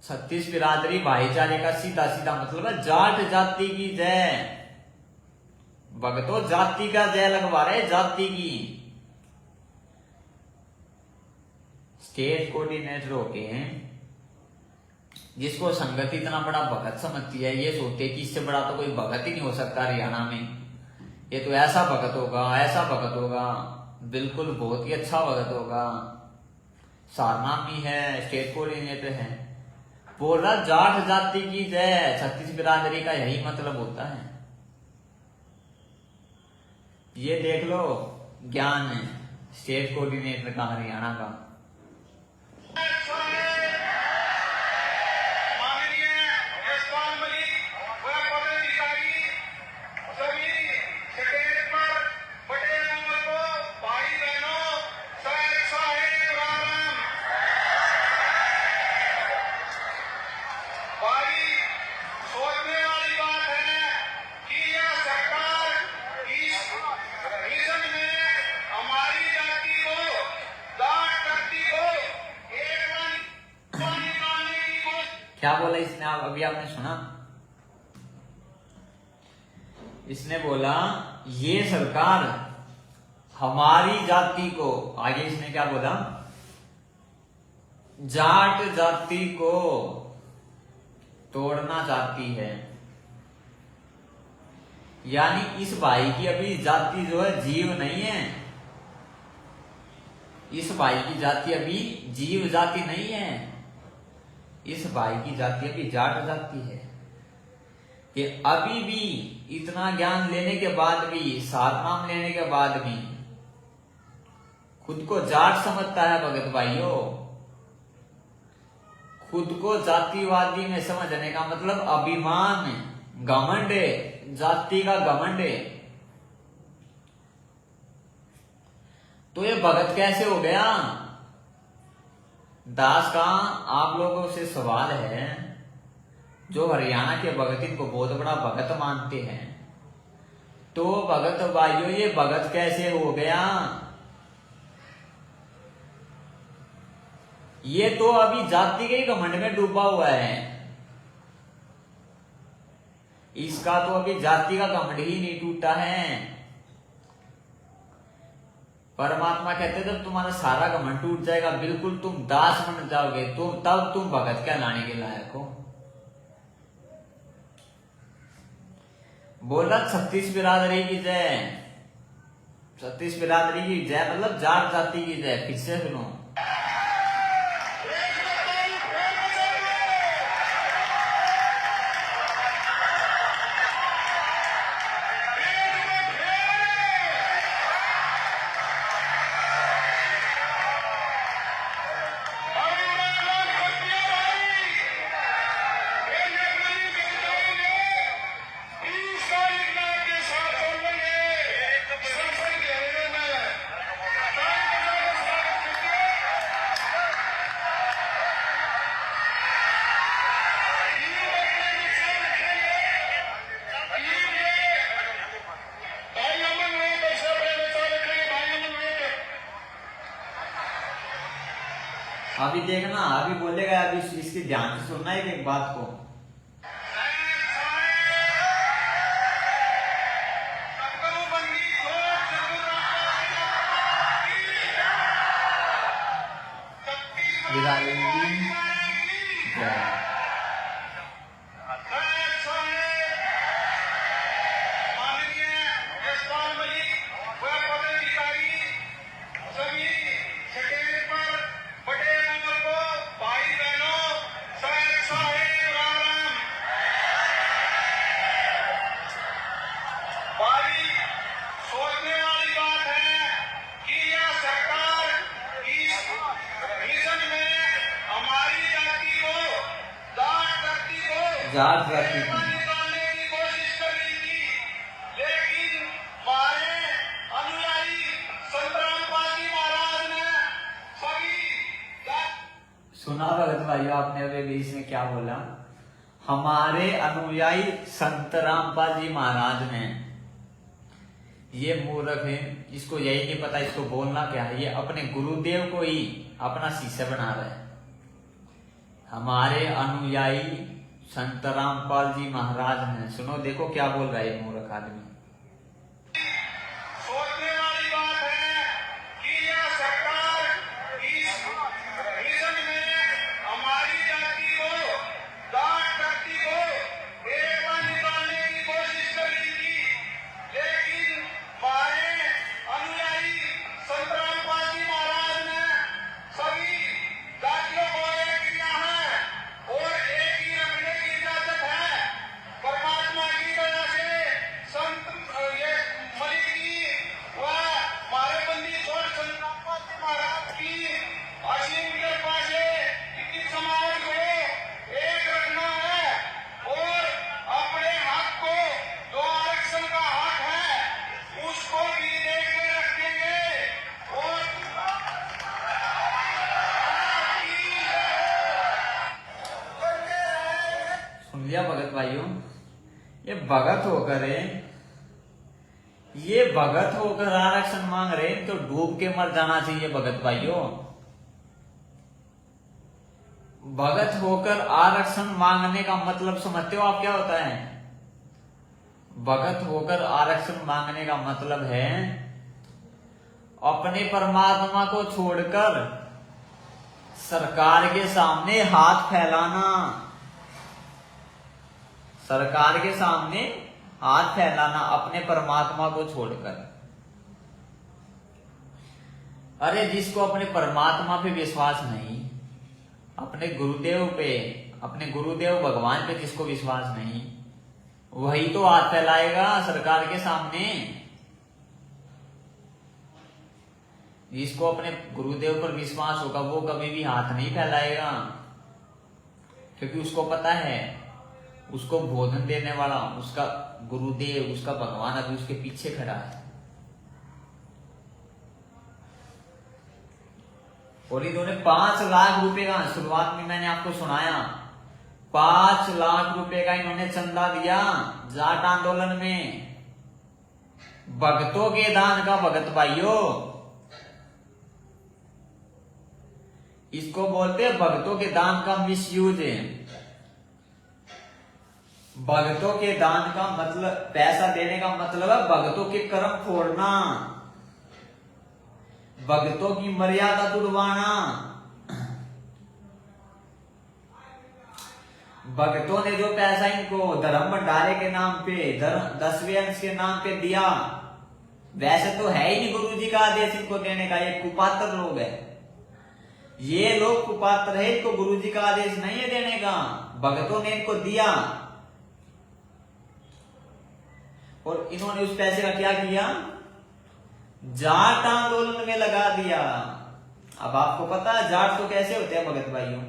36 बिरादरी भाईचारे का सीधा सीधा मतलब है जाट जाति की जय। भगतों जाति का जय लगवा रहे, जाति की। स्टेट कोऑर्डिनेटर होके हैं, जिसको संगत इतना बड़ा भगत समझती है, ये सोचते कि इससे बड़ा तो कोई भगत ही नहीं हो सकता हरियाणा में, ये तो ऐसा भगत होगा, ऐसा भगत होगा, बिल्कुल बहुत ही अच्छा भगत होगा, सारनामी है, स्टेट कोऑर्डिनेटर है। बोल रहा जाट जाति की जय, 36 बिरादरी का यही मतलब होता है। ये देख लो ज्ञान है। स्टेट कोऑर्डिनेटर का हरियाणा का। क्या बोला इसने, आप अभी आपने सुना? इसने बोला ये सरकार हमारी जाति को, आगे इसने क्या बोला, जाट जाति को तोड़ना चाहती है। यानी इस भाई की अभी जाति जो है जीव नहीं है, इस भाई की जाति अभी जीव जाति नहीं है, इस भाई की जाति अभी जाट जाति है। कि अभी भी इतना ज्ञान लेने के बाद भी, सात नाम लेने के बाद भी खुद को जाट समझता है भगत भाइयों। खुद को जातिवादी में समझने का मतलब अभिमान, घमंड है, जाति का घमंड है। तो ये भगत कैसे हो गया? दास का आप लोगों से सवाल है, जो हरियाणा के भगत इनको बहुत बड़ा भगत मानते हैं, तो भगत भाइयों ये भगत कैसे हो गया? ये तो अभी जाति के घमंड में डूबा हुआ है, इसका तो अभी जाति का घमंड ही नहीं टूटा है। परमात्मा कहते जब तुम्हारा सारा घमंड टूट जाएगा, बिल्कुल तुम दास बन जाओगे, तो तब तुम भगत कहलाने के लायक हो। बोला 36 बिरादरी की जय, 36 बिरादरी की जय मतलब जाट जाति की जय। फिर से सुनो, अभी देखना, अभी बोलेगा, अभी इसकी ध्यान से सुनना एक बात को। जाट जाति निकालने की कोशिश कर रही थी, लेकिन हमारे अनुयायी संत रामपाल जी महाराज ने सभी सुना भगत भाइयों आपने अभी इसमें क्या बोला? हमारे अनुयायी संत रामपाल जी महाराज ने, ये मूर्ख है, इसको यही नहीं पता इसको बोलना क्या है। ये अपने गुरुदेव को ही अपना शिष्य बना रहा है। हमारे अनुयायी संत रामपाल जी महाराज हैं। सुनो देखो क्या बोल रहा है मूर्ख आदमी। सोचने वाली बात है कि यह सरकार इस मिशन में हमारी जाति को, जाट जाति को एक बार निकालने की कोशिश कर रही थी, लेकिन हमारे अनुयायी संत रामपाल जी महाराज ने सभी जातियों को एक किया है और एक ही रखने की इजाजत है। परमात्मा की दया से संत लिया भगत भाइयों, ये भगत होकर है, ये भगत होकर आरक्षण मांग रहे हैं, तो डूब के मर जाना चाहिए भगत भाइयों। भगत होकर आरक्षण मांगने का मतलब समझते हो आप क्या होता है? भगत होकर आरक्षण मांगने का मतलब है अपने परमात्मा को छोड़कर सरकार के सामने हाथ फैलाना, सरकार के सामने हाथ फैलाना अपने परमात्मा को छोड़कर। अरे जिसको अपने परमात्मा पे विश्वास नहीं, अपने गुरुदेव पे, अपने गुरुदेव भगवान पे जिसको विश्वास नहीं, वही तो हाथ फैलाएगा सरकार के सामने। जिसको अपने गुरुदेव पर विश्वास होगा वो कभी भी हाथ नहीं फैलाएगा, क्योंकि उसको पता है उसको बोधन देने वाला उसका गुरुदेव, उसका भगवान अभी उसके पीछे खड़ा है। और इन्होंने 5 लाख रुपए का, शुरुआत में मैंने आपको सुनाया, 5 लाख रुपए का इन्होंने चंदा दिया जाट आंदोलन में, भक्तों के दान का। भगत भाइयों, इसको बोलते हैं भक्तों के दान का मिसयूज है। भक्तों के दान का मतलब, पैसा देने का मतलब है भक्तों के कर्म फोड़ना, भक्तों की मर्यादा तुड़वाना। भक्तों ने जो पैसा इनको धर्म भंडारे के नाम पे, 10वें अंश के नाम पे दिया, वैसे तो है ही नहीं गुरु जी का आदेश इनको देने का, ये कुपात्र लोग है, ये लोग कुपात्र है, इनको गुरु जी का आदेश नहीं है देने का, भक्तों ने इनको दिया और इन्होंने उस पैसे का क्या किया? जाट आंदोलन में लगा दिया। अब आपको पता है जाट तो कैसे होते हैं भगत भाइयों?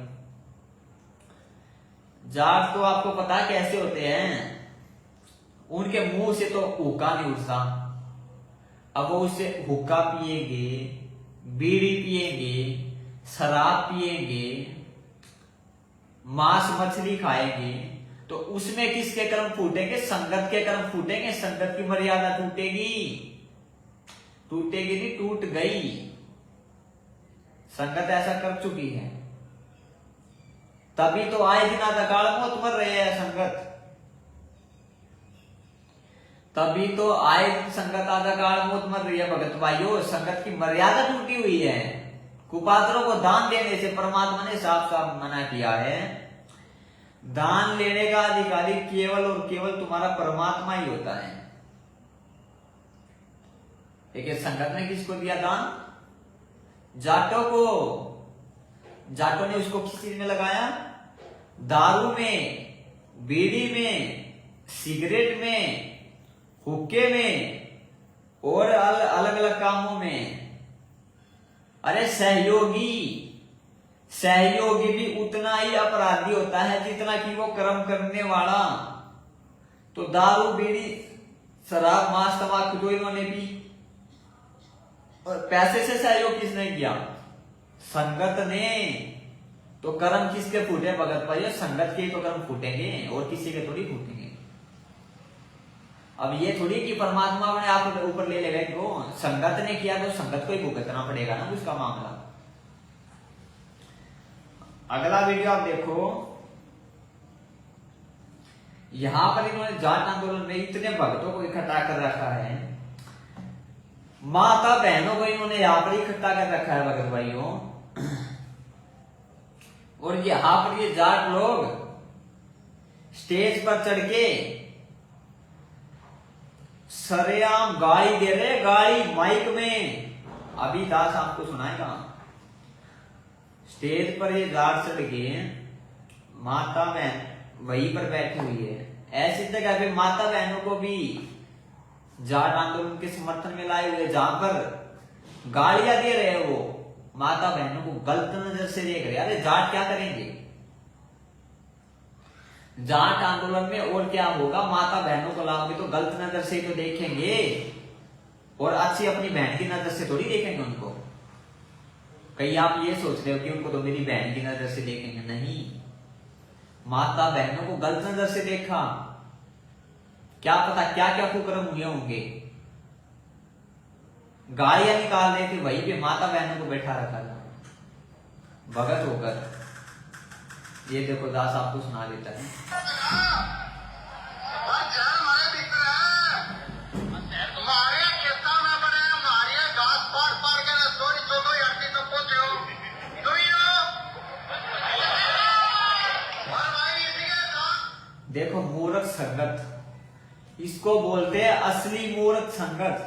जाट तो आपको पता है कैसे होते हैं? उनके मुंह से तो हुक्का नहीं उठता। अब वो उससे हुक्का पिएंगे, बीड़ी पिएंगे, शराब पिएंगे, मांस मछली खाएंगे, तो उसमें किसके कर्म फूटेंगे? संगत के कर्म फूटेंगे, संगत की मर्यादा टूटेगी। टूटेगी नहीं, टूट गई। संगत ऐसा कर चुकी है, तभी तो आए दिन अकाल मौत मर रहे हैं संगत, तभी तो आए दिन संगत आधा काल मौत मर रही है भगत भाइयों। संगत की मर्यादा टूटी हुई है। कुपात्रों को दान देने से परमात्मा ने साफ साफ मना किया है। दान लेने का अधिकारी केवल और केवल तुम्हारा परमात्मा ही होता है। लेकिन संगत ने किसको दिया दान? जाटों को। जाटों ने उसको किस चीज में लगाया? दारू में, बीड़ी में, सिगरेट में, हुक्के में और अलग अलग कामों में। अरे सहयोगी भी उतना ही अपराधी होता है जितना कि वो कर्म करने वाला। तो दारू, बीड़ी, शराब, मांस, तंबाकू जो इन्होंने पी, और पैसे से सहयोग किसने किया? संगत ने। तो कर्म किसके फूटे भगत भाई? संगत के तो कर्म फूटेंगे और किसी के थोड़ी फूटेंगे। अब ये थोड़ी कि परमात्मा ने आप ऊपर ले लेगा इनको। संगत ने किया तो संगत को ही भुगतना पड़ेगा ना उसका मामला। अगला वीडियो आप देखो। यहां पर इन्होंने जाट आंदोलन में इतने भक्तों को इकट्ठा कर रखा है, माता बहनों को इन्होंने यहां पर इकट्ठा कर रखा है भगत भाइयों। और यहां पर ये जाट लोग स्टेज पर चढ़ के सरेआम गाली दे रहे, गाली माइक में। अभी दास आपको सुनाएगा। स्टेज पर ये जाट चढ़ के, माता बहन वहीं पर बैठी हुई है। ऐसी जगह पे माता बहनों को भी जाट आंदोलन के समर्थन में लाए हुए, जहां पर गालियां दे रहे हैं, वो माता बहनों को गलत नजर से देख रहे। अरे जाट क्या करेंगे? जाट आंदोलन में और क्या होगा? माता बहनों को लाओगे तो गलत नजर से तो देखेंगे, और अच्छी अपनी बहन की नजर से थोड़ी देखेंगे उनको। कहीं आप ये सोच रहे हो कि उनको तो मेरी बहन की नजर से देखेंगे? नहीं, माता बहनों को गलत नजर से देखा, क्या पता क्या क्या कुकर्म हुए होंगे। गालियां निकाल रहे थे, वहीं पे माता बहनों को बैठा रखा था भगत होकर। ये देखो दास आपको सुना देता है। देखो मूर्ख संगत, इसको बोलते हैं असली मूर्ख संगत।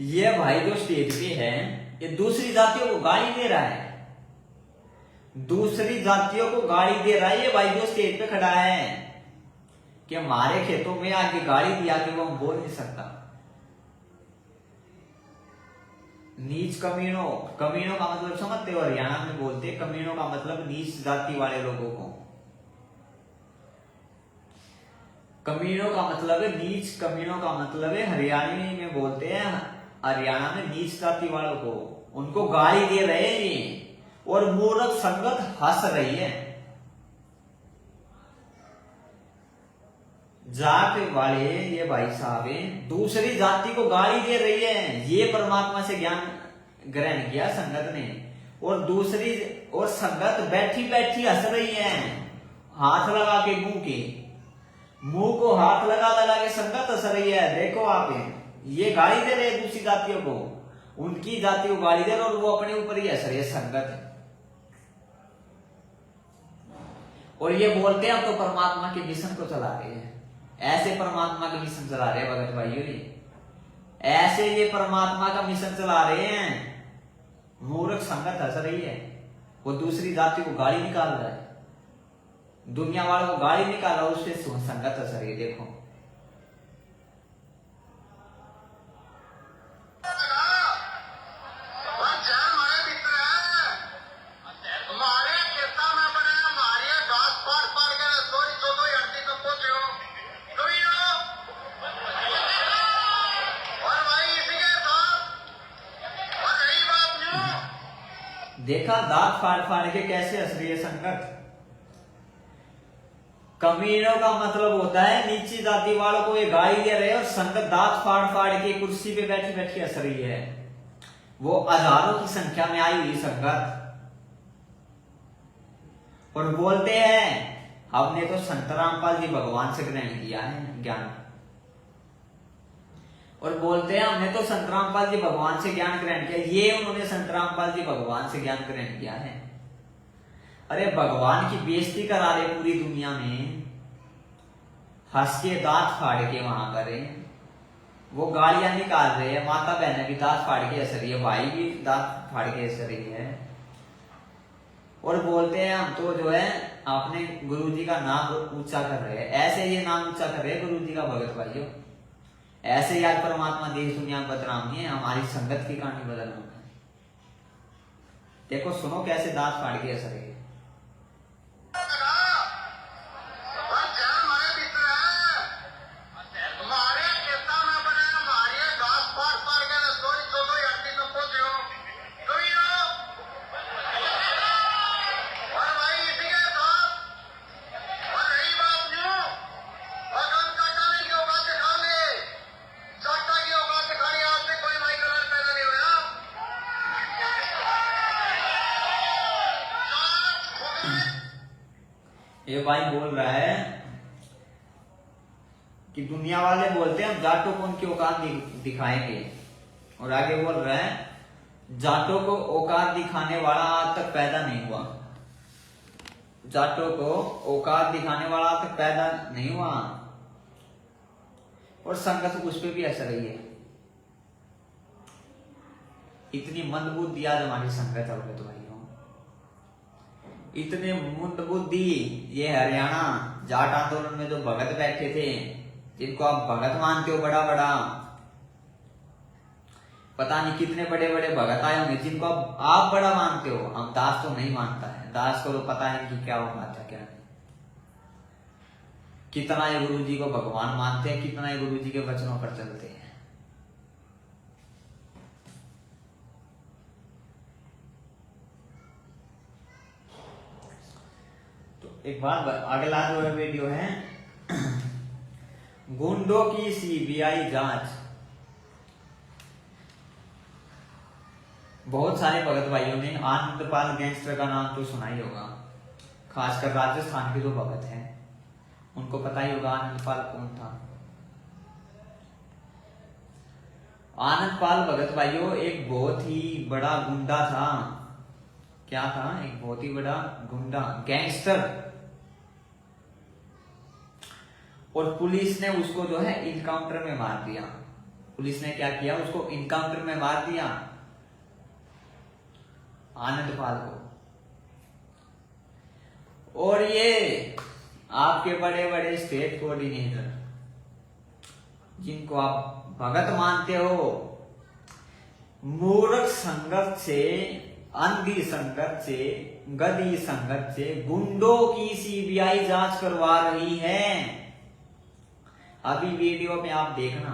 ये भाई जो स्टेज पे है, ये दूसरी जातियों को गाली दे रहा है, दूसरी जातियों को गाली दे रहा है। ये भाई जो स्टेज पे खड़ा है कि हमारे खेतों में आके गाली दिया कि वो हम बोल नहीं सकता। नीच कमीनों, कमीनों का मतलब समझते हो, हरियाणा में बोलते हैं कमीनों का मतलब नीच जाति वाले लोगों को। कमीनों का मतलब है नीच, कमीनों का मतलब है हरियाणवी में बोलते हैं, हरियाणा में नीच जाति वालों को, उनको गाली दे रहे हैं ये, और मूर्ख संगत हंस रही है। जाट वाले ये भाई साहब दूसरी जाति को गाली दे रही है, ये परमात्मा से ज्ञान ग्रहण किया संगत ने, और दूसरी और संगत बैठी बैठी हंस रही है, हाथ लगा के मुंह को हाथ लगा लगा के संगत हंस रही है। देखो आप, ये गाली दे रहे हैं दूसरी जातियों को, उनकी जाति को गाली दे रहे और वो अपने ऊपर ही हंस रही है संगत। और ये बोलते हैं हम तो परमात्मा के मिशन को चला रहे हैं। ऐसे परमात्मा के मिशन चला रहे हैं भगत भाइयों, ऐसे ये परमात्मा का मिशन चला रहे हैं। मूर्ख संगत हंस रही है, वो दूसरी जाति को गाली निकाल रहा है, दुनिया वालों को गाली निकाला, उससे संगत हंस रही है। देखो देखा दांत फाड़ फाड़ के कैसे हंस रही है संगत। कमीनों का मतलब होता है नीची जाति वालों को ये गाली दे रहे हैं, और संगत दांत फाड़ फाड़ के कुर्सी पे बैठी बैठी हंस रही है। वो हजारों की संख्या में आई हुई संगत, और बोलते हैं हमने तो संत रामपाल जी भगवान से ग्रहण किया है ज्ञान, और बोलते हैं हमने तो संत रामपाल जी भगवान से ज्ञान ग्रहण किया। ये उन्होंने संत रामपाल जी भगवान से ज्ञान ग्रहण किया है। अरे भगवान की बेइज्जती करा रहे पूरी दुनिया में, हंस के दांत फाड़ के वहां करें, वो गालियां निकाल रहे हैं, माता बहन भी दांत फाड़ के हंस रही है, भाई भी दांत फाड़ के हंस रही है, और बोलते हैं हम तो जो है अपने गुरु जी का नाम ऊंचा कर रहे हैं। ऐसे ये नाम ऊंचा कर रहे हैं गुरु जी का भगत भाइयों, ऐसे ही आज परमात्मा देश दुनिया में बदनाम है, हमारी संगत की कहानी बदनाम है। देखो सुनो कैसे दांत फाड़ के हंस रहे हैं। ये भाई बोल रहा है कि दुनिया वाले बोलते हैं हम जाटों को उनकी औकात दिखाएंगे, और आगे बोल रहा है जाटों को औकात दिखाने वाला आज तक पैदा नहीं हुआ, जाटों को औकात दिखाने वाला आज तक पैदा नहीं हुआ, और संगत उस पर भी असर रही है। इतनी मंदबुद्धि आज हमारी संगत है तो भाइयों, इतने मंदबुद्धि। ये हरियाणा जाट आंदोलन में जो भगत बैठे थे, जिनको आप भगत मानते हो बड़ा बड़ा, पता नहीं कितने बड़े बड़े भगत आए होंगे जिनको आप बड़ा मानते हो। हम दास तो नहीं मानता है, दास को तो पता है कि क्या होगा था क्या नहीं। कितना ये गुरु जी को भगवान मानते हैं, कितना ये गुरु जी के वचनों पर चलते हैं। एक बार अगला जो है वीडियो है गुंडों की सीबीआई जांच। बहुत सारे भगत भाइयों ने आनंदपाल गैंगस्टर का नाम तो सुना ही होगा, खासकर राजस्थान के जो भगत हैं उनको पता ही होगा आनंदपाल कौन था। आनंदपाल भगत भाइयों एक बहुत ही बड़ा गुंडा था। क्या था? एक बहुत ही बड़ा गुंडा, गैंगस्टर। और पुलिस ने उसको जो है इनकाउंटर में मार दिया। पुलिस ने क्या किया? उसको इनकाउंटर में मार दिया, आनंदपाल को। और ये आपके बड़े बड़े स्टेट कोऑर्डिनेटर जिनको आप भगत मानते हो, मूर्ख संगत से, अंधी संगत से, गधी संगत से गुंडों की सीबीआई जांच करवा रही है। अभी वीडियो में आप देखना,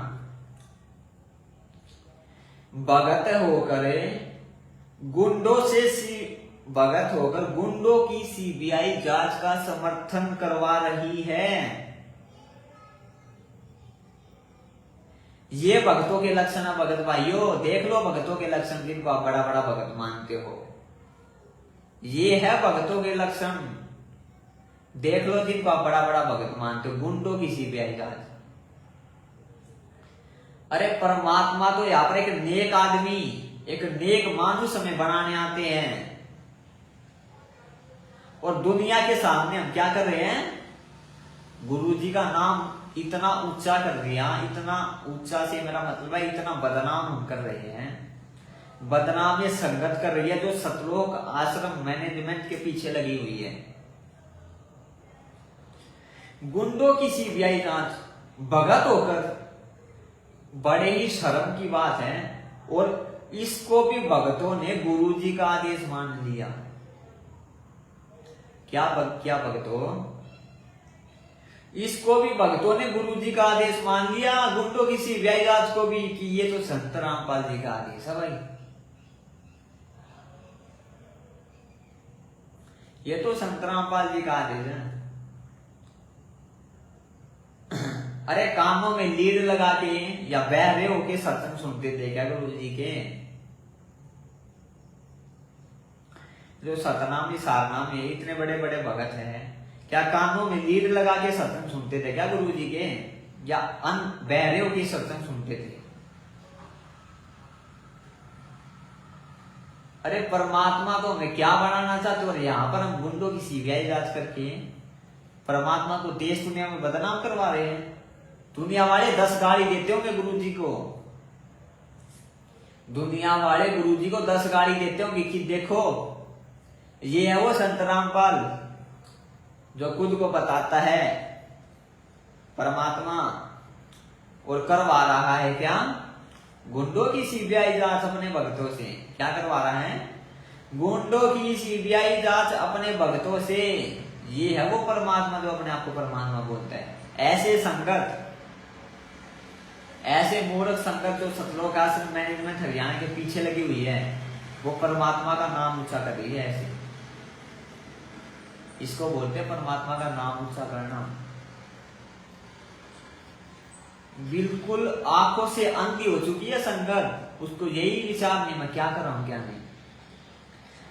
भगत होकर गुंडों की सीबीआई जांच का समर्थन करवा रही है। ये भगतों के लक्षण है भगत भाइयों। देख लो भगतों के लक्षण जिनको आप बड़ा बड़ा भगत मानते हो, ये है भगतों के लक्षण। देख लो जिनको आप बड़ा बड़ा भगत मानते हो, गुंडों की सीबीआई जांच। अरे परमात्मा तो यहाँ पर एक नेक आदमी, एक नेक मानुष हमें बनाने आते हैं, और दुनिया के सामने हम क्या कर रहे हैं? गुरु जी का नाम इतना ऊंचा कर दिया। इतना ऊंचा से मेरा मतलब है इतना बदनाम हम कर रहे हैं। बदनाम ये संगत कर रही है जो सतलोक आश्रम मैनेजमेंट के पीछे लगी हुई है। गुंडों की सीबीआई जांच, भगत होकर, बड़े ही शर्म की बात है। और इसको भी भगतों ने गुरु जी का आदेश मान लिया। क्या भगतों? इसको भी भगतों ने गुरु जी का आदेश मान लिया, गुंडों की सीबीआई जांच को भी, कि ये तो संत रामपाल जी का आदेश है भाई, ये तो संत रामपाल जी का आदेश है। अरे कानों में लीड लगा के या बहरे होके सत्संग सुनते थे क्या गुरु जी के? जो सतनामी सारनाम में इतने बड़े बड़े भगत हैं, क्या कानों में लीड लगा के सत्संग सुनते थे क्या गुरु जी के? या बहरे होके सत्संग सुनते थे? अरे परमात्मा को हमें क्या बनाना चाहते हो? और यहाँ पर हम गुंडों की सीबीआई जांच करके परमात्मा को देश दुनिया में बदनाम करवा रहे हैं। दुनिया वाले 10 गाली देते होंगे गुरु जी को, दुनिया वाले गुरु जी को 10 गाली देते होंगे कि देखो ये है वो संत रामपाल जो खुद को बताता है परमात्मा, और करवा रहा है क्या? गुंडों की सीबीआई जांच अपने भक्तों से। क्या करवा रहा है? गुंडों की सीबीआई जांच अपने भक्तों से। ये है वो परमात्मा जो अपने आप को परमात्मा बोलता है। ऐसे संगत, ऐसे मूर्ख संगत जो सतलोक आश्रम मैनेजमेंट हरियाणा के पीछे लगी हुई है, वो परमात्मा का नाम ऊंचा कर रही है। ऐसे इसको बोलते हैं परमात्मा का नाम ऊंचा करना। बिल्कुल आंखों से अंधी हो चुकी है संगत, उसको यही विचार नहीं मैं क्या कर रहा हूं क्या नहीं।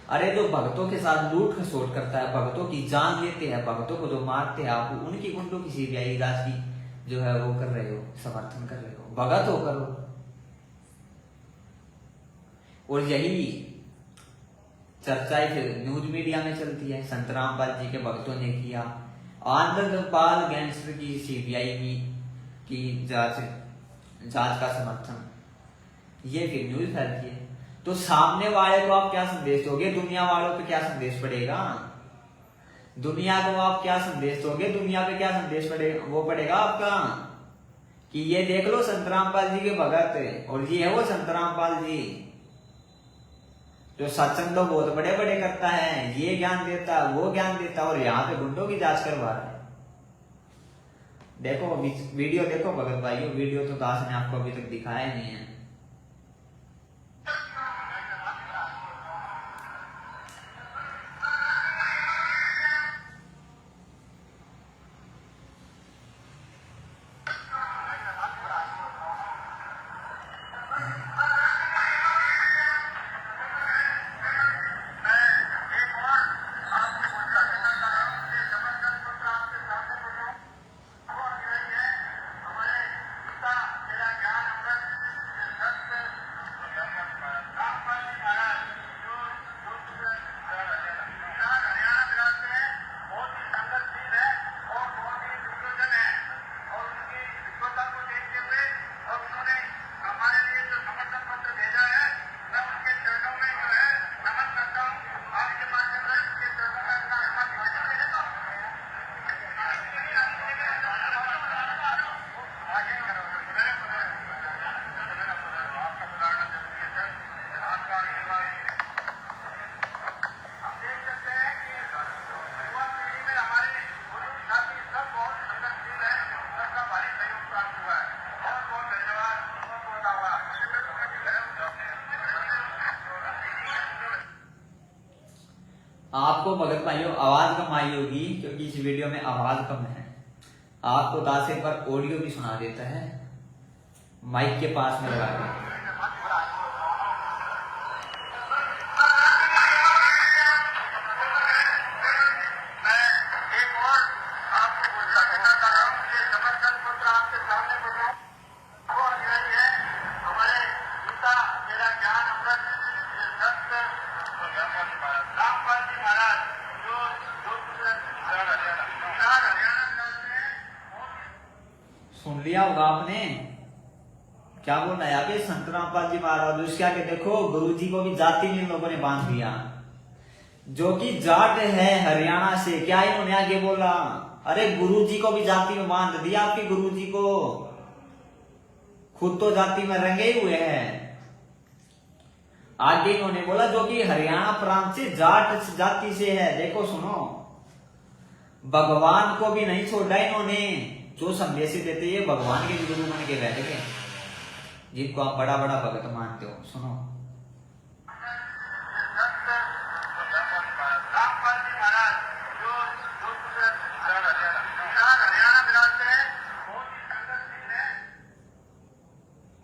अरे जो भक्तों के साथ लूट खसोट करता है, भक्तों की जान लेते हैं, भक्तों को जो मारते हैं, आप उनकी गुंडों की सीबीआई जांच की जो है वो कर रहे हो, समर्थन कर रहे हो, भगत हो करो। और यही चर्चाएं फिर न्यूज मीडिया में चलती है, संत रामपाल जी के भक्तों ने किया, आनंदपाल गैंगस्टर की सीबीआई की जांच का समर्थन, ये फिर न्यूज फैलती है। तो सामने वाले को आप क्या संदेश दोगे? दुनिया वालों पे क्या संदेश पड़ेगा? दुनिया को आप क्या संदेश दोगे? दुनिया पे क्या संदेश पड़ेगा? वो पड़ेगा आपका कि ये देख लो संत रामपाल जी के भगत, और ये है वो संत रामपाल जी जो सत्संग तो बहुत बड़े बड़े करता है, ये ज्ञान देता है, वो ज्ञान देता है, और यहाँ पे गुंडों की जांच करवा रहा है। देखो वीडियो देखो भगत भाइयों, वीडियो तो दास ने आपको अभी तक दिखाया नहीं है। आपको भगत भाइयों आवाज कम आई होगी क्योंकि इस वीडियो में आवाज कम है। आपको दास एक बार ऑडियो भी सुना देता है माइक के पास में लगा के। सुन लिया होगा आपने क्या बोल रहा है यहाँ पे संत रामपाल जी महाराज। उसके आगे देखो गुरु जी को भी जाति में इन लोगों ने बांध दिया, जो कि जाट है हरियाणा से। क्या इन्होंने आगे बोला, अरे गुरु जी को भी जाति में बांध दिया। आपके गुरु जी को खुद तो जाति में रंगे हुए हैं। आगे इन्होंने बोला जो कि हरियाणा प्रांत से जाट जाति से है। देखो सुनो, भगवान को भी नहीं छोड़ा इन्होंने। जो संदेश देते ये भगवान के गुरु बन के बैठ गए, जिनको आप बड़ा बड़ा भगत मानते हो। सुनो,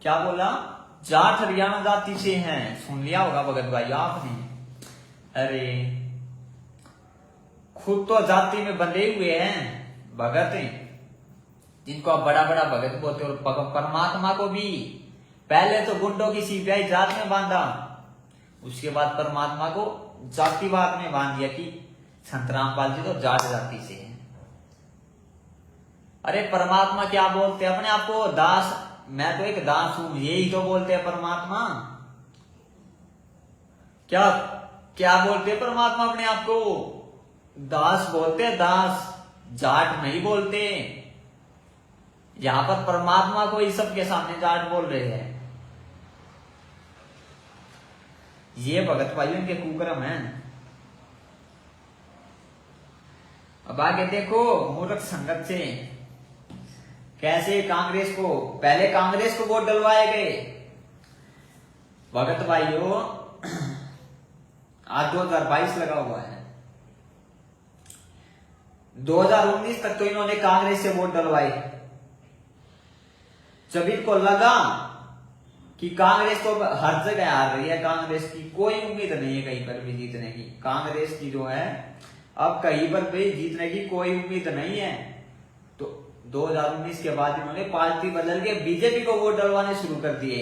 क्या बोला, जाट हरियाणा जाति से हैं। सुन लिया होगा भगत भाई आपने। अरे खुद तो जाति में बंधे हुए हैं भगत, जिनको आप बड़ा बड़ा भगत बोलते हो। और परमात्मा को भी पहले तो गुंडों की सीबीआई जात में बांधा, उसके बाद परमात्मा को जातिवाद में बांध दिया कि संत रामपाल जी तो जाट जाति से हैं। अरे परमात्मा क्या बोलते हैं अपने आप को, दास, मैं तो एक दास हूं, यही तो बोलते हैं परमात्मा। क्या क्या बोलते हैं परमात्मा अपने आप को, दास बोलते हैं, दास, जाट नहीं बोलते। यहां पर परमात्मा को ही सबके सामने जाट बोल रहे हैं। ये भगत भाइयों के कुकर्म है। अब आगे देखो मूर्ख संगत से कैसे कांग्रेस को, पहले कांग्रेस को वोट डलवाए गए भगत भाइयों। आज 2022 लगा हुआ है, 2019 तक तो इन्होंने कांग्रेस से वोट डलवाए। जब इनको लगा कि कांग्रेस तो हर जगह आ रही है, कांग्रेस की कोई उम्मीद नहीं है कहीं पर भी जीतने की, कांग्रेस की जो है अब कहीं पर भी जीतने की कोई उम्मीद नहीं है, तो 2019 के बाद इन्होंने पार्टी बदल के बीजेपी को वोट डलवाने शुरू कर दिए।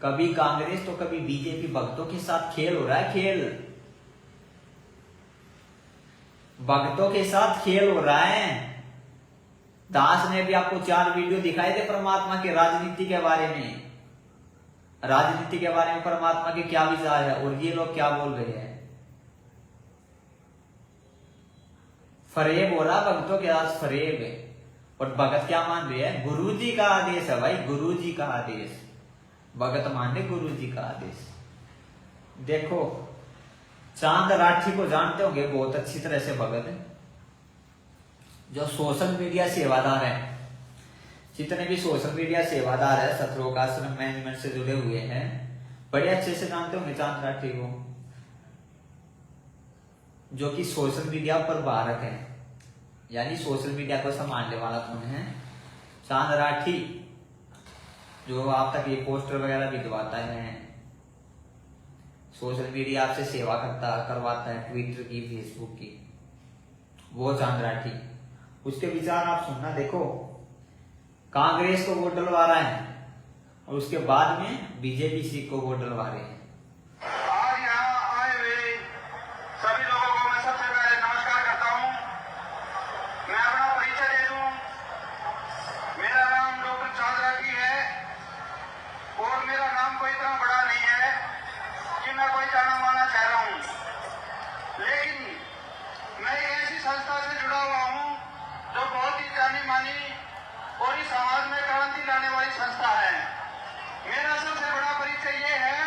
कभी कांग्रेस तो कभी बीजेपी, भक्तों के साथ खेल हो रहा है, खेल, भक्तों के साथ खेल हो रहा है। दास ने भी आपको 4 वीडियो दिखाए थे परमात्मा के राजनीति के बारे में, राजनीति के बारे में परमात्मा के क्या विचार है, और ये लोग क्या बोल रहे हैं। फरेब हो रहा भक्तों के साथ, फरेब। और भगत क्या मान रहे हैं, गुरुजी का आदेश है भाई, गुरुजी का आदेश। भगत मान रहे गुरुजी का आदेश। देखो चांद राठी को जानते होंगे बहुत अच्छी तरह से भगत, जो सोशल मीडिया सेवादार है। जितने भी सोशल मीडिया सेवादार है, सतरोग आश्रम मैनेजमेंट से जुड़े हुए हैं, बड़े अच्छे से जानते होंगे चांद राठी को, जो कि सोशल मीडिया पर बारक है, यानी सोशल मीडिया को संभालने वाला कौन है, चांद राठी, जो आप तक ये पोस्टर वगैरह भिजवाता है, सोशल मीडिया आपसे सेवा करवाता है, ट्विटर की, फेसबुक की, वो चांद राठी। उसके विचार आप सुनना। देखो कांग्रेस को वोट डलवा रहा है और उसके बाद में बीजेपी सीट को वोट डलवा रहे हैं। आज यहाँ आए हुए सभी लोगों को मैं सबसे पहले नमस्कार करता हूँ। मैं अपना परिचय दे दूँ। मेरा नाम डॉक्टर चांद राठी है और मेरा नाम कोई इतना बड़ा नहीं है कि मैं कोई जाना माना चेहरा हूँ, लेकिन मैं एक ऐसी संस्था से जुड़ा हुआ हूँ जो बहुत ही जानी मानी और इस समाज में क्रांति लाने वाली संस्था है। मेरा सबसे बड़ा परिचय ये है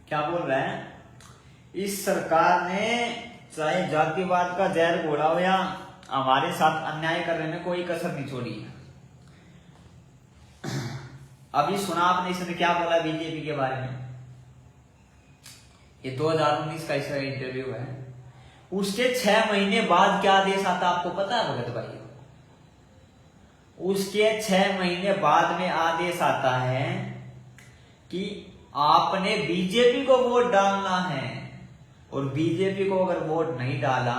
क्या बोल रहा है, इस सरकार ने चाहे जातिवाद का जहर घोला हो या हमारे साथ अन्याय करने में कोई कसर नहीं छोड़ी। अभी सुना आपने इसने क्या बोला बीजेपी के बारे में, ये 2019 का इसका इंटरव्यू है। उसके 6 महीने बाद क्या आदेश आता आपको पता है भगत भाई? उसके 6 महीने बाद में आदेश आता है कि आपने बीजेपी को वोट डालना है, और बीजेपी को अगर वोट नहीं डाला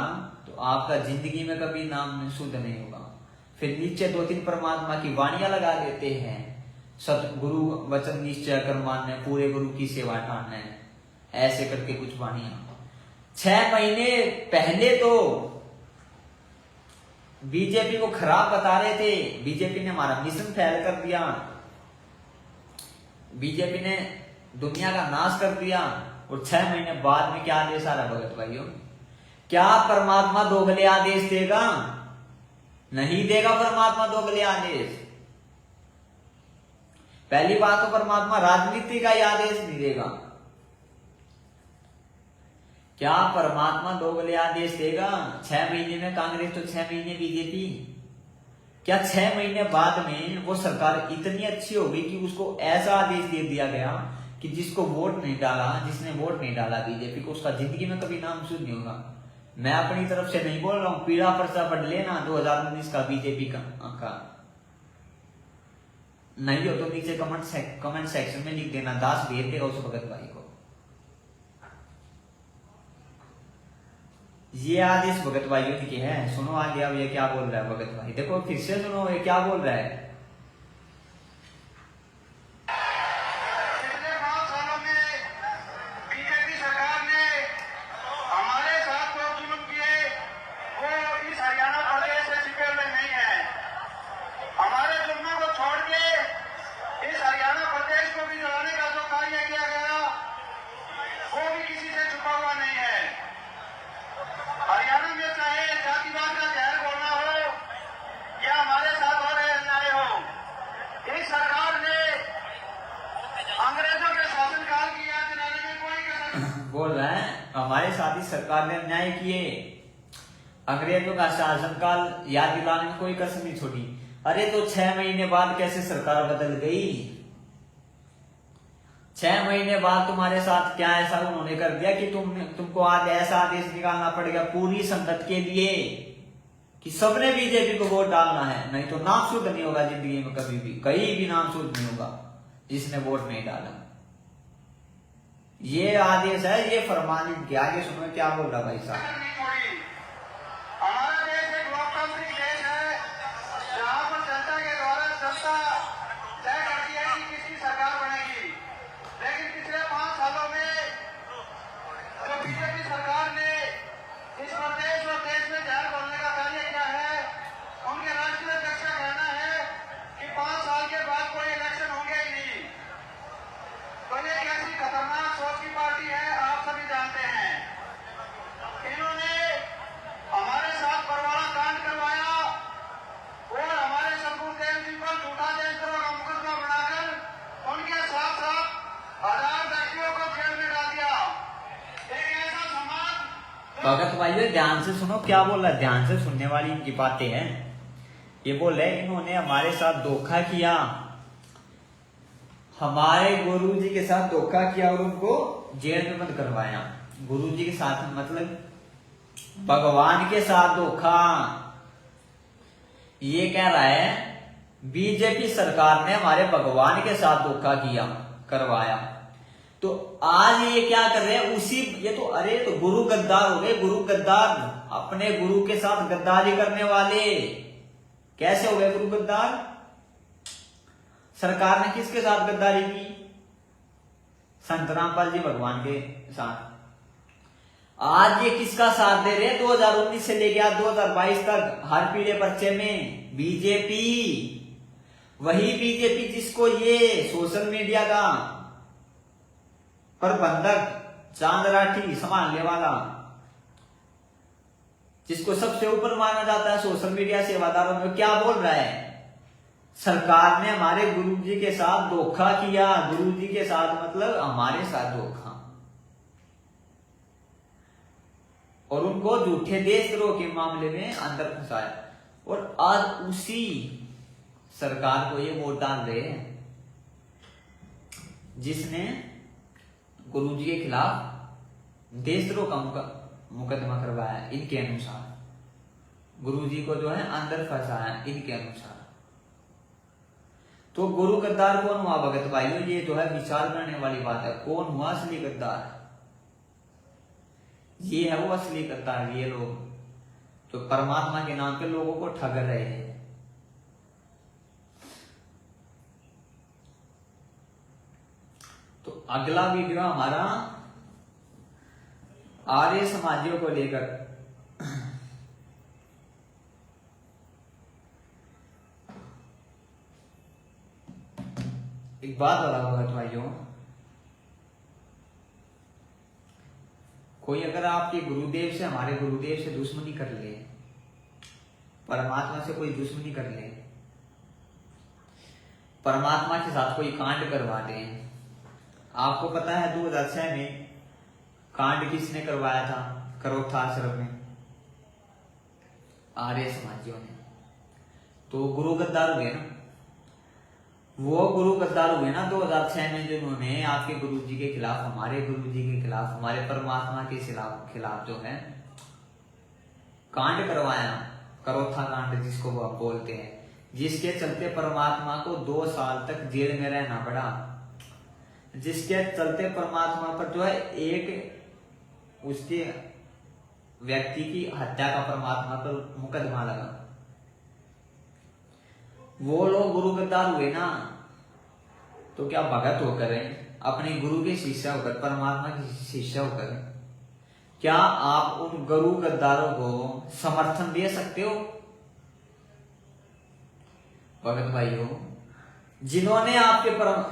तो आपका जिंदगी में कभी नाम शुद्ध नहीं होगा। फिर नीचे 2-3 परमात्मा की वाणियां लगा देते हैं, सतगुरु वचन निश्चय कर मानना, पूरे गुरु की सेवा ठानना है, ऐसे करके कुछ वाणियां। 6 महीने पहले तो बीजेपी को खराब बता रहे थे, बीजेपी ने हमारा मिशन फेल कर दिया, बीजेपी ने दुनिया का नाश कर दिया, और 6 महीने बाद में क्या आदेश आ रहा भगत भाइयों? क्या परमात्मा दोगले आदेश देगा? नहीं देगा परमात्मा दोगले आदेश। पहली बात तो परमात्मा राजनीति का ही आदेश नहीं देगा। क्या परमात्मा दोगले आदेश देगा? 6 महीने में कांग्रेस तो 6 महीने बीजेपी, क्या 6 महीने बाद में वो सरकार इतनी अच्छी होगी कि उसको ऐसा आदेश दे दिया गया कि जिसको वोट नहीं डाला, जिसने वोट नहीं डाला बीजेपी को, उसका जिंदगी में कभी नाम शुद्ध नहीं होगा। मैं अपनी तरफ से नहीं बोल रहा हूं, पीड़ा पर्चा पढ़ लेना 2019 का बीजेपी का। नहीं हो तो नीचे कमेंट सेक्शन में लिख देना, दास भेज देगा उस भगत भाई को। ये आदेश भगत भाइयों के है। सुनो आगे अब ये क्या बोल रहा है भगत भाई, देखो फिर से सुनो ये क्या बोल रहा है। पिछले 5 सालों में बीजेपी सरकार ने हमारे साथ जो जुल्म किए वो इस हरियाणा प्रदेश से छिपे हुए नहीं है। हमारे जुल्मों को छोड़ के इस हरियाणा प्रदेश को भी जलाने का जो कार्य किया गया वो भी किसी से छुपा हुआ नहीं है। हरियाणा में चाहे जातिवाद का जहर घोलना हो या हमारे साथ हो रहे अन्याय हो, इस सरकार ने अंग्रेजों के शासनकाल की याद दिलाने में कोई कसर बोल रहा है हमारे साथ ही सरकार ने अन्याय किए, अंग्रेजों का शासनकाल याद दिलाने में कोई कसर नहीं छोड़ी। अरे तो 6 महीने बाद कैसे सरकार बदल गई? 6 महीने बाद तुम्हारे साथ क्या ऐसा उन्होंने कर दिया कि तुमको आज ऐसा आदेश निकालना पड़ेगा पूरी संसद के लिए कि सबने बीजेपी को वोट डालना है, नहीं तो नाम शुद्ध नहीं होगा जिंदगी में, कभी भी कहीं भी नाम शुद्ध नहीं होगा जिसने वोट नहीं डाला। ये आदेश है, ये फरमान के आगे सुनो क्या बोल रहा भाई साहब। नहीं छोड़ी। हमारा देश एक लोकतांत्रिक देश है जहां पर जनता के द्वारा जनता तय करती है कि किसकी सरकार बनेगी। लेकिन पिछले 5 सालों में जो बीजेपी सरकार ने इस प्रदेश और देश में जहर घोलने का कार्य किया है, उनके राष्ट्रीय अध्यक्ष का कहना है कि 5 साल के बाद कोई इलेक्शन होंगे ही नहीं। तो ये कैसी खतरनाक सोच की पार्टी है आप सभी जानते हैं। इन्होंने हमारे साथ बरवाड़ा कांड करवाया और हमारे शंकुदेव जी को झूठा देशद्रोह का मुकदमा बनाकर उनके साथ साथ 1000 व्यक्तियों को जेल में डाल दिया। एक ऐसा समाज भगत भाइयों ध्यान से सुनो क्या बोल रहा है, ध्यान से सुनने वाली इनकी बातें हैं। ये बोल रहे इन्होंने हमारे साथ धोखा किया, हमारे गुरुजी के साथ धोखा किया और उनको जेल में बंद करवाया। गुरुजी के साथ मतलब भगवान के साथ धोखा। ये कह रहा है बीजेपी सरकार ने हमारे भगवान के साथ धोखा किया, करवाया। तो आज ये क्या कर रहे हैं उसी, ये तो अरे तो गुरु गद्दार हो गए, गुरु गद्दार, अपने गुरु के साथ गद्दारी करने वाले। कैसे हो गए गुरु गद्दार? सरकार ने किसके साथ गद्दारी की? संत रामपाल जी भगवान के साथ। आज ये किसका साथ दे रहे हैं? 2019 से लेके आज 2022 तक हर पीले पर्चे में बीजेपी, वही बीजेपी जिसको ये सोशल मीडिया का प्रबंधक चांद राठी संभालने वाला, जिसको सबसे ऊपर माना जाता है सोशल मीडिया सेवादारों में, क्या बोल रहा है? सरकार ने हमारे गुरुजी के साथ धोखा किया। गुरुजी के साथ मतलब हमारे साथ धोखा। और उनको झूठे देशद्रोह के मामले में अंदर फंसाया, और आज उसी सरकार को ये वोट डाल रहे हैं जिसने गुरुजी के खिलाफ देशद्रोह का मुकदमा करवाया। इनके अनुसार गुरुजी को जो है अंदर फंसाया इनके अनुसार। तो गुरु गद्दार कौन हुआ भगत भाइयों? ये जो है विचार करने वाली बात है। कौन हुआ असली गद्दार? ये है वो असली गद्दार, ये लोग जो परमात्मा के नाम पे लोगों को ठग रहे हैं। तो अगला वीडियो हमारा आर्य समाजियों को लेकर। एक बात बताऊंगा भाइयों, कोई अगर आपके गुरुदेव से, हमारे गुरुदेव से दुश्मनी कर ले, परमात्मा से कोई दुश्मनी कर ले, परमात्मा के साथ कोई कांड करवा दे। आपको पता है 2006 में कांड किसने करवाया था करोथा आश्रम में? आर्य समाजियों ने। तो गुरु गद्दार हुए ना, वो गुरु गद्दार हुए ना 2006 में, जिन्होंने आपके गुरुजी के खिलाफ, हमारे गुरुजी के खिलाफ, हमारे परमात्मा के खिलाफ जो है कांड करवाया, करोथा कांड जिसको वो आप बोलते हैं, जिसके चलते परमात्मा को 2 साल तक जेल में रहना पड़ा, जिसके चलते परमात्मा पर जो है एक उसके व्यक्ति की हत्या का परमात्मा पर मुकदमा लगा। वो लोग गुरु गद्दार हुए ना, तो क्या भगत होकर अपने गुरु के शिष्य होकर, परमात्मा के शिष्य होकर, क्या आप उन गुरु गद्दारों को समर्थन दे सकते हो? भगत भाइयों, जिन्होंने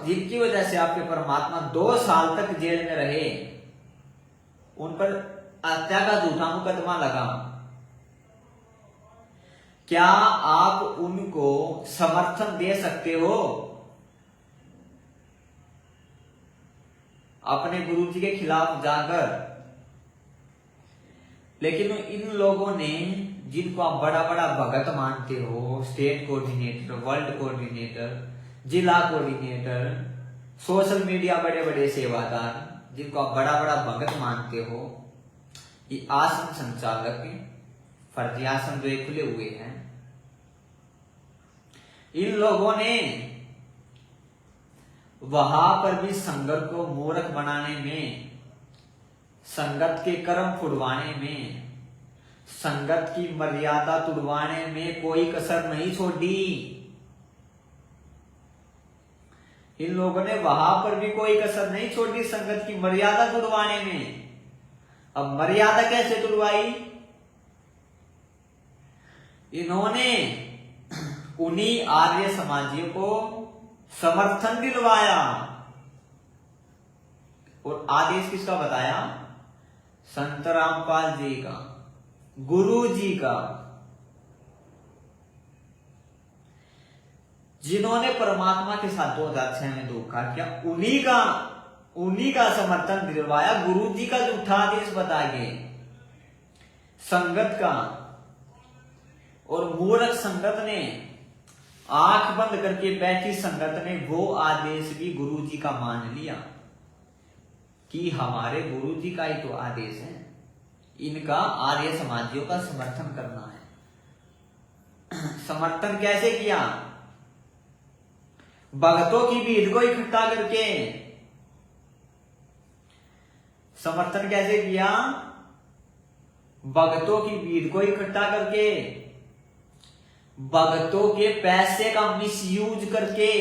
जिनकी वजह से आपके परमात्मा 2 साल तक जेल में रहे, उन पर हत्या का झूठा मुकदमा लगा, क्या आप उनको समर्थन दे सकते हो? अपने गुरुजी के खिलाफ जाकर। लेकिन इन लोगों ने, जिनको आप बड़ा बड़ा भगत मानते हो, स्टेट कोऑर्डिनेटर, वर्ल्ड कोऑर्डिनेटर, जिला कोऑर्डिनेटर, सोशल मीडिया बड़े बड़े सेवादार, जिनको आप बड़ा बड़ा भगत मानते हो, ये आश्रम संचालक, फर्जी आश्रम जो खुले हुए हैं, इन लोगों ने वहां पर भी संगत को मूर्ख बनाने में, संगत के कर्म फुड़वाने में, संगत की मर्यादा तुड़वाने में कोई कसर नहीं छोड़ी। इन लोगों ने वहां पर भी कोई कसर नहीं छोड़ी संगत की मर्यादा तुड़वाने में। अब मर्यादा कैसे तुड़वाई? इन्होंने उन्हीं आर्य समाजियों को समर्थन दिलवाया, और आदेश किसका बताया? संत रामपाल जी का, गुरु जी का, जिन्होंने परमात्मा के साथ 2006 में धोखा किया, उन्हीं का समर्थन दिलवाया, गुरु जी का झूठा आदेश बता के संगत का। और मूर्ख संगत ने, आंख बंद करके बैठी संगत ने वो आदेश भी गुरु जी का मान लिया कि हमारे गुरु जी का ही तो आदेश है, इनका आर्य समाजियों का समर्थन करना है। समर्थन कैसे किया? भक्तों की भीड़ को इकट्ठा करके। समर्थन कैसे किया? भक्तों की भीड़ को इकट्ठा करके, भक्तों के पैसे का मिसयूज करके,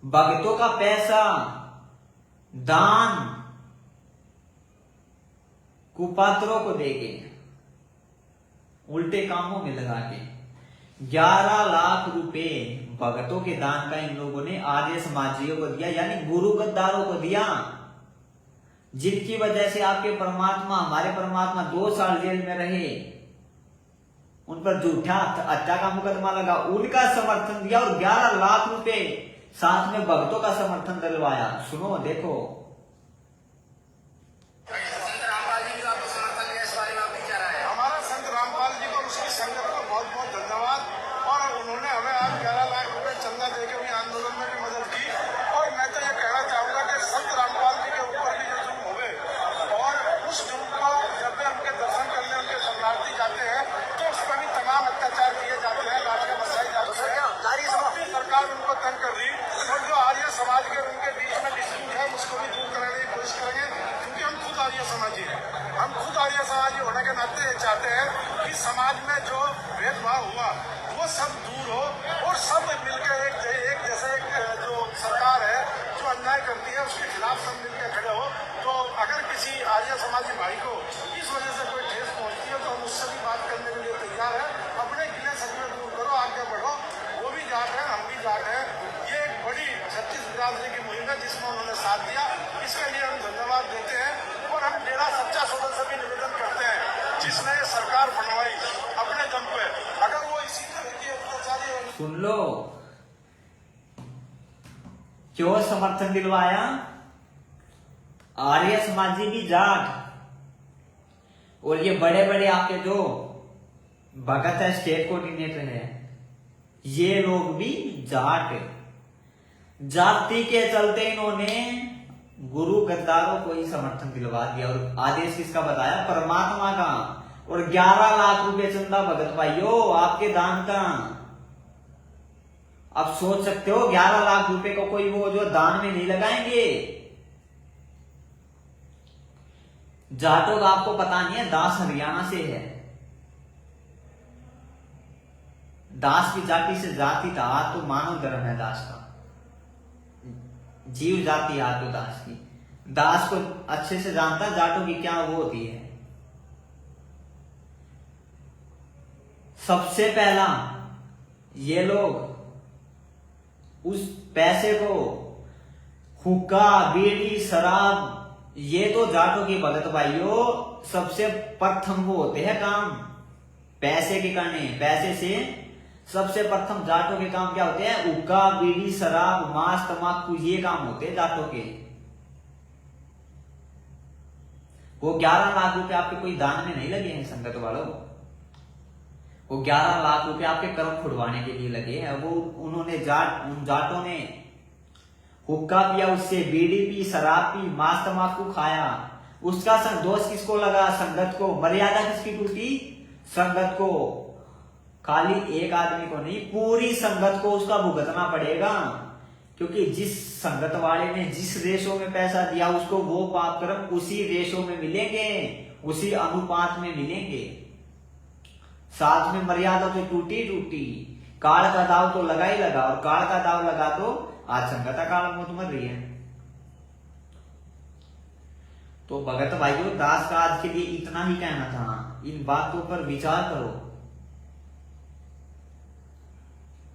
भक्तों का पैसा दान कुपात्रों को देके, उल्टे कामों में लगा के 11 लाख रुपए भक्तों के दान का इन लोगों ने आर्य समाजियों को दिया, यानी गुरु गद्दारों को दिया, जिनकी वजह से आपके परमात्मा, हमारे परमात्मा 2 साल जेल में रहे, उन पर झूठा हत्या का मुकदमा लगा, उनका समर्थन दिया और 11 लाख रुपए साथ में भक्तों का समर्थन दिलवाया। सुनो, देखो। संत रामपाल जी का समर्थन चाहते हैं कि समाज में जो भेदभाव हुआ वो सब दूर हो और सब मिलकर एक जैसे जो सरकार है जो अन्याय करती है उसके खिलाफ सब मिलकर खड़े हो। तो अगर किसी आर्य समाजी भाई को इस वजह से कोई ठेस पहुंचती है तो हम उससे भी बात करने के लिए तैयार है। अपने गिले शिकवे दूर करो, आगे बढ़ो। वो भी जाट है, हम भी जाट है। ये एक बड़ी 36 बिरादरी की मुहिम है जिसमें उन्होंने साथ दिया, इसके लिए हम धन्यवाद देते हैं। और हम डेरा सच्चा सौदा से भी निवेदन करते हैं जिसने सरकार बनवाई अपने दम पे, अगर वो इसी तरह की अत्याचारी सुन लो क्यों समर्थन दिलवाया। आर्य समाजी भी जाट और ये बड़े बड़े आपके जो भगत है, स्टेट कोऑर्डिनेटर है, ये लोग भी जाट। जाति के चलते इन्होंने गुरु गद्दारों को ही समर्थन दिलवा दिया और आदेश किसका बताया? परमात्मा का। और 11 लाख रुपए चंदा भगत भाइयों आपके दान का। आप सोच सकते हो 11 लाख रुपए को कोई वो जो दान में नहीं लगाएंगे। जाटों का आपको पता नहीं है, दास हरियाणा से है। दास की जाति से जाति था, तो मानव धर्म है दास का। जीव जाति आतो दास की। दास को अच्छे से जानता जाटों की क्या वो होती है। सबसे पहला ये लोग उस पैसे को हुक्का, बीड़ी, शराब, ये तो जाटों की भगत भाइयों सबसे प्रथम वो होते हैं काम पैसे के करने। पैसे से सबसे प्रथम जाटों के काम क्या होते हैं? हुक्का, बीड़ी, शराब, मांस, तंबाकू, ये काम होते हैं जाटों के। वो 11 लाख रुपए आपके कोई दान में नहीं लगे हैं संगत वालों। वो 11 लाख रुपए आपके कर्म खुड़वाने के लिए लगे हैं। वो उन जाटों ने हुक्का पिया, उससे बीड़ी पी, शराब पी, मांस तंबाकू खाया। उसका दोष किसको लगा? संगत को। मर्यादा किसकी टूटी? संगत को। खाली एक आदमी को नहीं, पूरी संगत को उसका भुगतना पड़ेगा। क्योंकि जिस संगत वाले ने जिस रेशो में पैसा दिया उसको वो पाप कर्म उसी रेशो में मिलेंगे, उसी अनुपात में मिलेंगे। साथ में मर्यादा तो टूटी। काल का दाव तो लगा ही लगा, और काल का दाव लगा तो आज संगता काल मौत मर रही है। तो भगत भाइयों, दास का आज के लिए इतना ही कहना था। इन बातों पर विचार करो।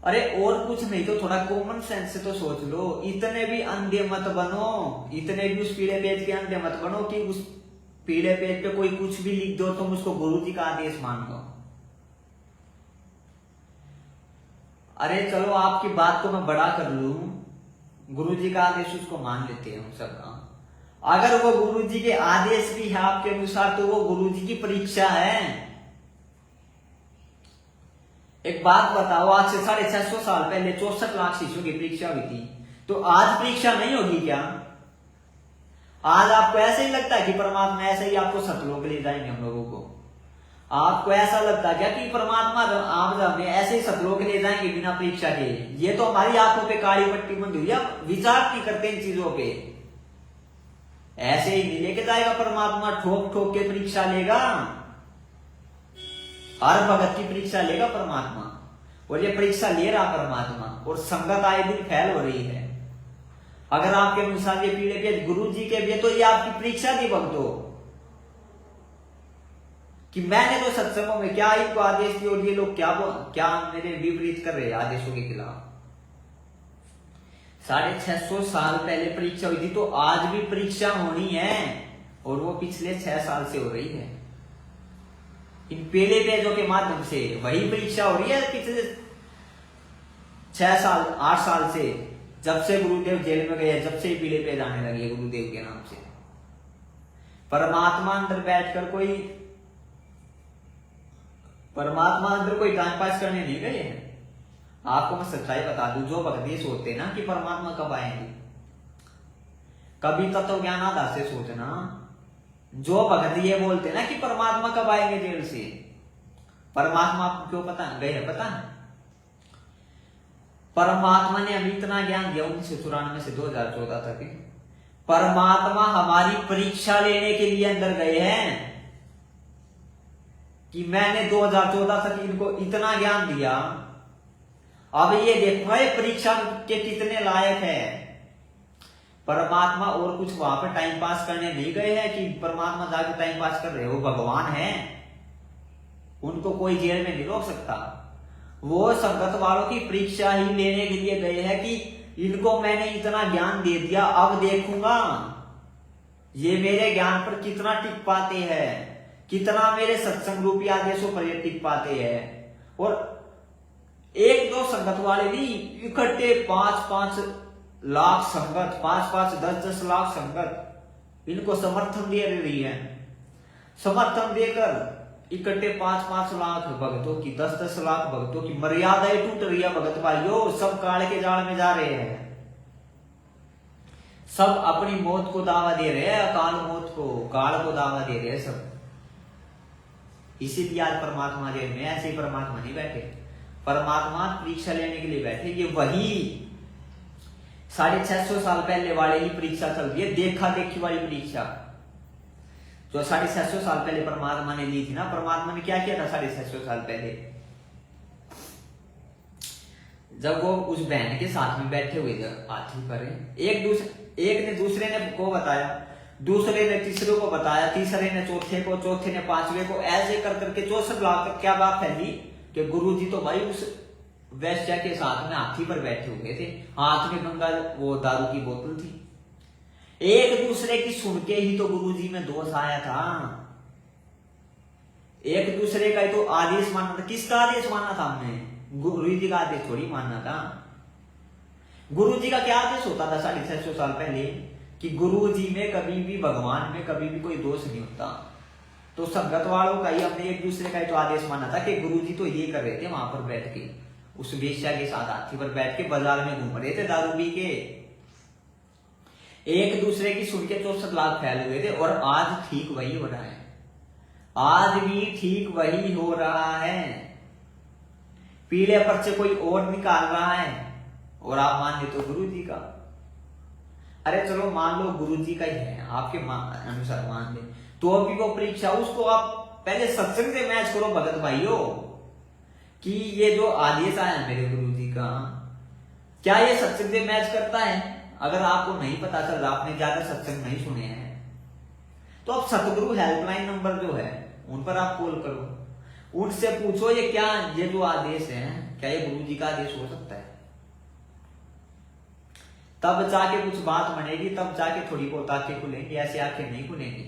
अरे और कुछ नहीं तो थोड़ा कॉमन सेंस से तो सोच लो। इतने भी अंधे मत बनो, इतने भी उस पीले पेज के अंधे मत बनो कि उस पीले पेज पे कोई कुछ भी लिख दो तुम उसको गुरु जी का आदेश मान लो। अरे चलो आपकी बात को मैं बड़ा कर लूं, गुरु जी का आदेश उसको मान लेते हैं हम सबका। अगर वो गुरु जी के आदेश भी है आपके अनुसार तो वो गुरु जी की परीक्षा है। एक बात बताओ, आज से 650 साल पहले 64 लाख शिष्यों की परीक्षा हुई थी, तो आज परीक्षा नहीं होगी क्या? आज आपको ऐसे ही लगता है कि परमात्मा ऐसे ही आपको सतलोक ले जाएंगे हम लोगों को? आपको ऐसा लगता है क्या कि परमात्मा आप हमें ऐसे ही सतलोक ले जाएंगे बिना परीक्षा के? ये तो हमारी आंखों पे काली पट्टी बंधी हुई है, विचार नहीं करते इन चीजों पे। ऐसे ही नहीं लेके जाएगा परमात्मा, ठोक ठोक के परीक्षा लेगा। हर भगत की परीक्षा लेगा परमात्मा, और ये परीक्षा ले रहा परमात्मा। और संगत आए दिन फैल हो रही है। अगर आपके अनुसार ये पीले पेज गुरु जी के भी, तो ये आपकी परीक्षा दी भक्तों कि मैंने तो सत्संगों में क्या इनको आदेश दिए और ये लोग क्या मेरे विपरीत कर रहे हैं आदेशों के खिलाफ। 650 साल पहले परीक्षा हुई थी, तो आज भी परीक्षा होनी है, और वो पिछले 6 साल से हो रही है। इन पीले पेजों के माध्यम से वही परीक्षा हो रही है पिछले 6 साल 8 साल से, जब से गुरुदेव जेल में गए, जब से ही पीले पेज आने लगे गुरुदेव के नाम से। परमात्मा अंदर कोई टाइम पास करने नहीं गए हैं। आपको मैं सच्चाई बता दूं, जो भगत सोचते हैं ना कि परमात्मा कब आएंगे, कभी तत्व ज्ञान आधार से सोचना। जो भगत ये बोलते हैं ना कि परमात्मा कब आएंगे जेल से, परमात्मा आपको क्यों पता गए है? पता है परमात्मा ने हमें इतना ज्ञान दिया 1994 से 2014 तक। परमात्मा हमारी परीक्षा लेने के लिए अंदर गए हैं। कि मैंने 2014 तक इनको इतना ज्ञान दिया, अब ये देखो ये परीक्षा के कितने लायक है। परमात्मा और कुछ वहां पर टाइम पास करने नहीं गए हैं कि परमात्मा जाके टाइम पास कर रहे हो, भगवान है, उनको कोई जेल में नहीं रोक सकता। वो संगत वालों की परीक्षा ही लेने के लिए गए हैं कि इनको मैंने इतना ज्ञान दे दिया, अब देखूंगा ये मेरे ज्ञान पर कितना टिक पाते हैं, कितना मेरे सत्संग रूपी आदेशों पर ये टिक पाते हैं। और एक दो संगत वाले भी इकट्ठे 5-5 लाख संगत, 5-5 10-10 लाख संगत इनको समर्थन दे रही है। समर्थन देकर इकट्ठे 5-5 लाख भक्तों की, 10-10 लाख भक्तों की मर्यादाएं टूट रही है भगत भाइयों। सब काल के जाल में जा रहे हैं, सब अपनी मौत को दावा दे रहे हैं, अकाल मौत को, काल को दावा दे रहे हैं सब। इसीलिए आज परमात्मा जेल में, ऐसे ही परमात्मा नहीं बैठे, परमात्मा परीक्षा लेने के लिए बैठे। ये वही 650 साल पहले वाले ही परीक्षा चल रही है, देखा देखी वाली परीक्षा जो 650 साल पहले परमात्मा ने ली थी ना। परमात्मा ने क्या किया था 650 साल पहले, जब वो उस बहन के साथ में बैठे हुए थे हाथी पर, एक ने दूसरे ने को बताया, दूसरे ने तीसरे को बताया, तीसरे ने चौथे को, चौथे ने पांचवे को, ऐसे कर करके 64 लाख तक क्या बात फैली कि गुरुजी तो भाई उस वैश्या के साथ में हाथी पर बैठे हुए थे, हाथ में गंगा वो दारू की बोतल थी। एक दूसरे की सुन के ही तो गुरुजी में दोष आया था। एक दूसरे का ही तो आदेश मानना था। किसका आदेश मानना था हमने? गुरुजी का आदेश थोड़ी मानना था। गुरुजी का क्या आदेश होता था 650 साल पहले कि गुरुजी में कभी भी, भगवान में कभी भी कोई दोष नहीं होता। तो संगत वालों का ही हमने एक दूसरे का ही तो आदेश माना था कि गुरुजी तो ये कर रहे थे वहां पर बैठ के, उस वेश्या के साथ हाथी पर बैठ के बाजार में घूम रहे थे दारू पी के, एक दूसरे की सुन के 64 लाख फैले हुए थे। और आज ठीक वही हो रहा है, आज भी ठीक वही हो रहा है। पीले पर्चे कोई और निकाल रहा है और आप मान ले तो गुरु जी का। अरे चलो मान लो गुरु जी का ही है, आपके अनुसार मान ले, तो अभी वो परीक्षा उसको आप पहले सत्संग से मैच करो भगत भाइयों कि ये जो आदेश आया मेरे गुरु जी का, क्या ये सत्संग से मैच करता है? अगर आपको नहीं पता चल रहा, आपने ज्यादा सत्संग नहीं सुने हैं, तो आप सतगुरु हेल्पलाइन नंबर जो है उन पर आप कॉल करो, उनसे पूछो ये क्या, ये जो आदेश है क्या ये गुरु जी का आदेश हो सकता है? तब जाके कुछ बात बनेगी, तब जाके थोड़ी बहुत आंखें खुलेंगी, ऐसी आंखें नहीं खुलेंगी।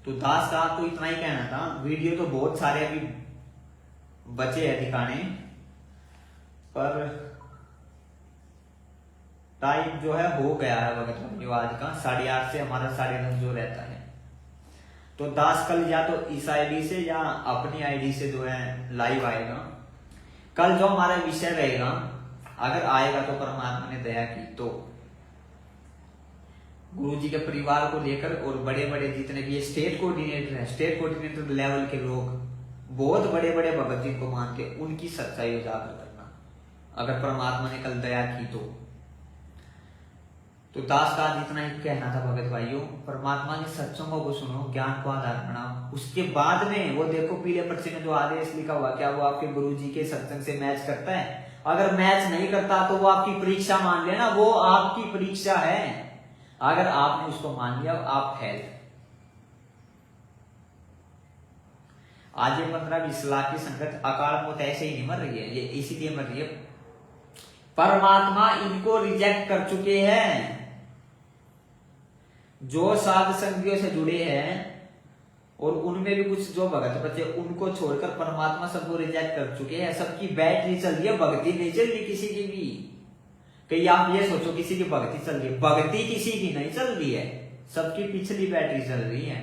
तो दास का आपको इतना ही कहना था। वीडियो तो बहुत सारे अभी बचे हैं दिखाने, पर टाइम जो है हो गया है भगत भाइयों आज का 8:30 से हमारा 10:30 जो रहता है। तो दास कल या तो इस आईडी से या अपनी आईडी से जो है लाइव आएगा। कल जो हमारा विषय रहेगा, अगर आएगा तो परमात्मा ने दया की तो गुरुजी के परिवार को लेकर, और बड़े बड़े जितने भी स्टेट कोऑर्डिनेटर हैं, स्टेट कोऑर्डिनेटर लेवल के लोग, बहुत बड़े बड़े भगत जी को मान के उनकी सच्चाई उजागर करना, अगर परमात्मा ने कल दया की तो दास का आज इतना ही कहना था भगत भाइयों। परमात्मा ने सत्संगों को सुनो, ज्ञान को आधार बनाओ, उसके बाद में वो देखो पीले पर्चे में जो आदेश लिखा हुआ, क्या वो आपके गुरुजी के सत्संग से मैच करता है? अगर मैच नहीं करता तो वो आपकी परीक्षा मान लेना, वो आपकी परीक्षा है। अगर आपने उसको मान लिया आप फेल। आज ये 15-20 लाख की संगत अकाल मौत ऐसे ही नहीं मर रही है, ये इसीलिए मर रही है, परमात्मा इनको रिजेक्ट कर चुके हैं। जो साध संगियों से जुड़े हैं और उनमें भी कुछ जो भगत बचे, उनको छोड़कर परमात्मा सबको रिजेक्ट कर चुके हैं। सबकी बैटरी चल रही है, भक्ति नहीं चल रही किसी की भी। कहीं आप ये सोचो किसी की भक्ति चल रही है, भक्ति किसी की नहीं चल रही है, सबकी पिछली बैटरी चल रही है।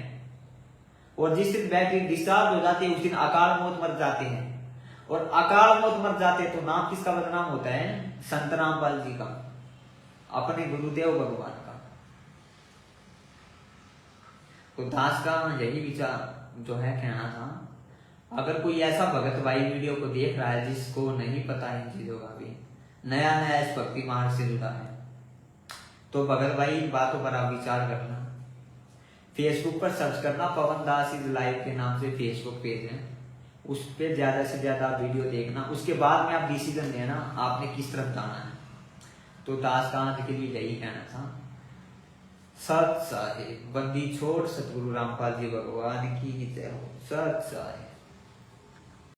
और जिस दिन बैटरी डिस्चार्ज हो जाती है उस दिन अकाल मौत मर जाते हैं, और अकाल मौत मर जाते तो नाम किसका बदनाम होता है? संत रामपाल जी का, अपने गुरुदेव भगवान का। तो दास का यही विचार जो है कहना था। अगर कोई ऐसा भगत भाई वीडियो को देख रहा है जिसको नहीं पता इन चीजों का, भी नया नया इस भक्ति मार्ग से जुड़ा है, तो भगत भाई इन बातों पर आप विचार करना फेसबुक पर सर्च करना, पवन दास इज लाइव के नाम से फेसबुक पेज है, उस पर ज्यादा से ज्यादा वीडियो देखना। उसके बाद में आप डिसीजन लेना आपने किस तरफ जाना है। तो दासकांत के लिए यही कहना था। सत साहिब, बंदी छोड़ सतगुरु रामपाल जी भगवान की जय हो। सत साहिब।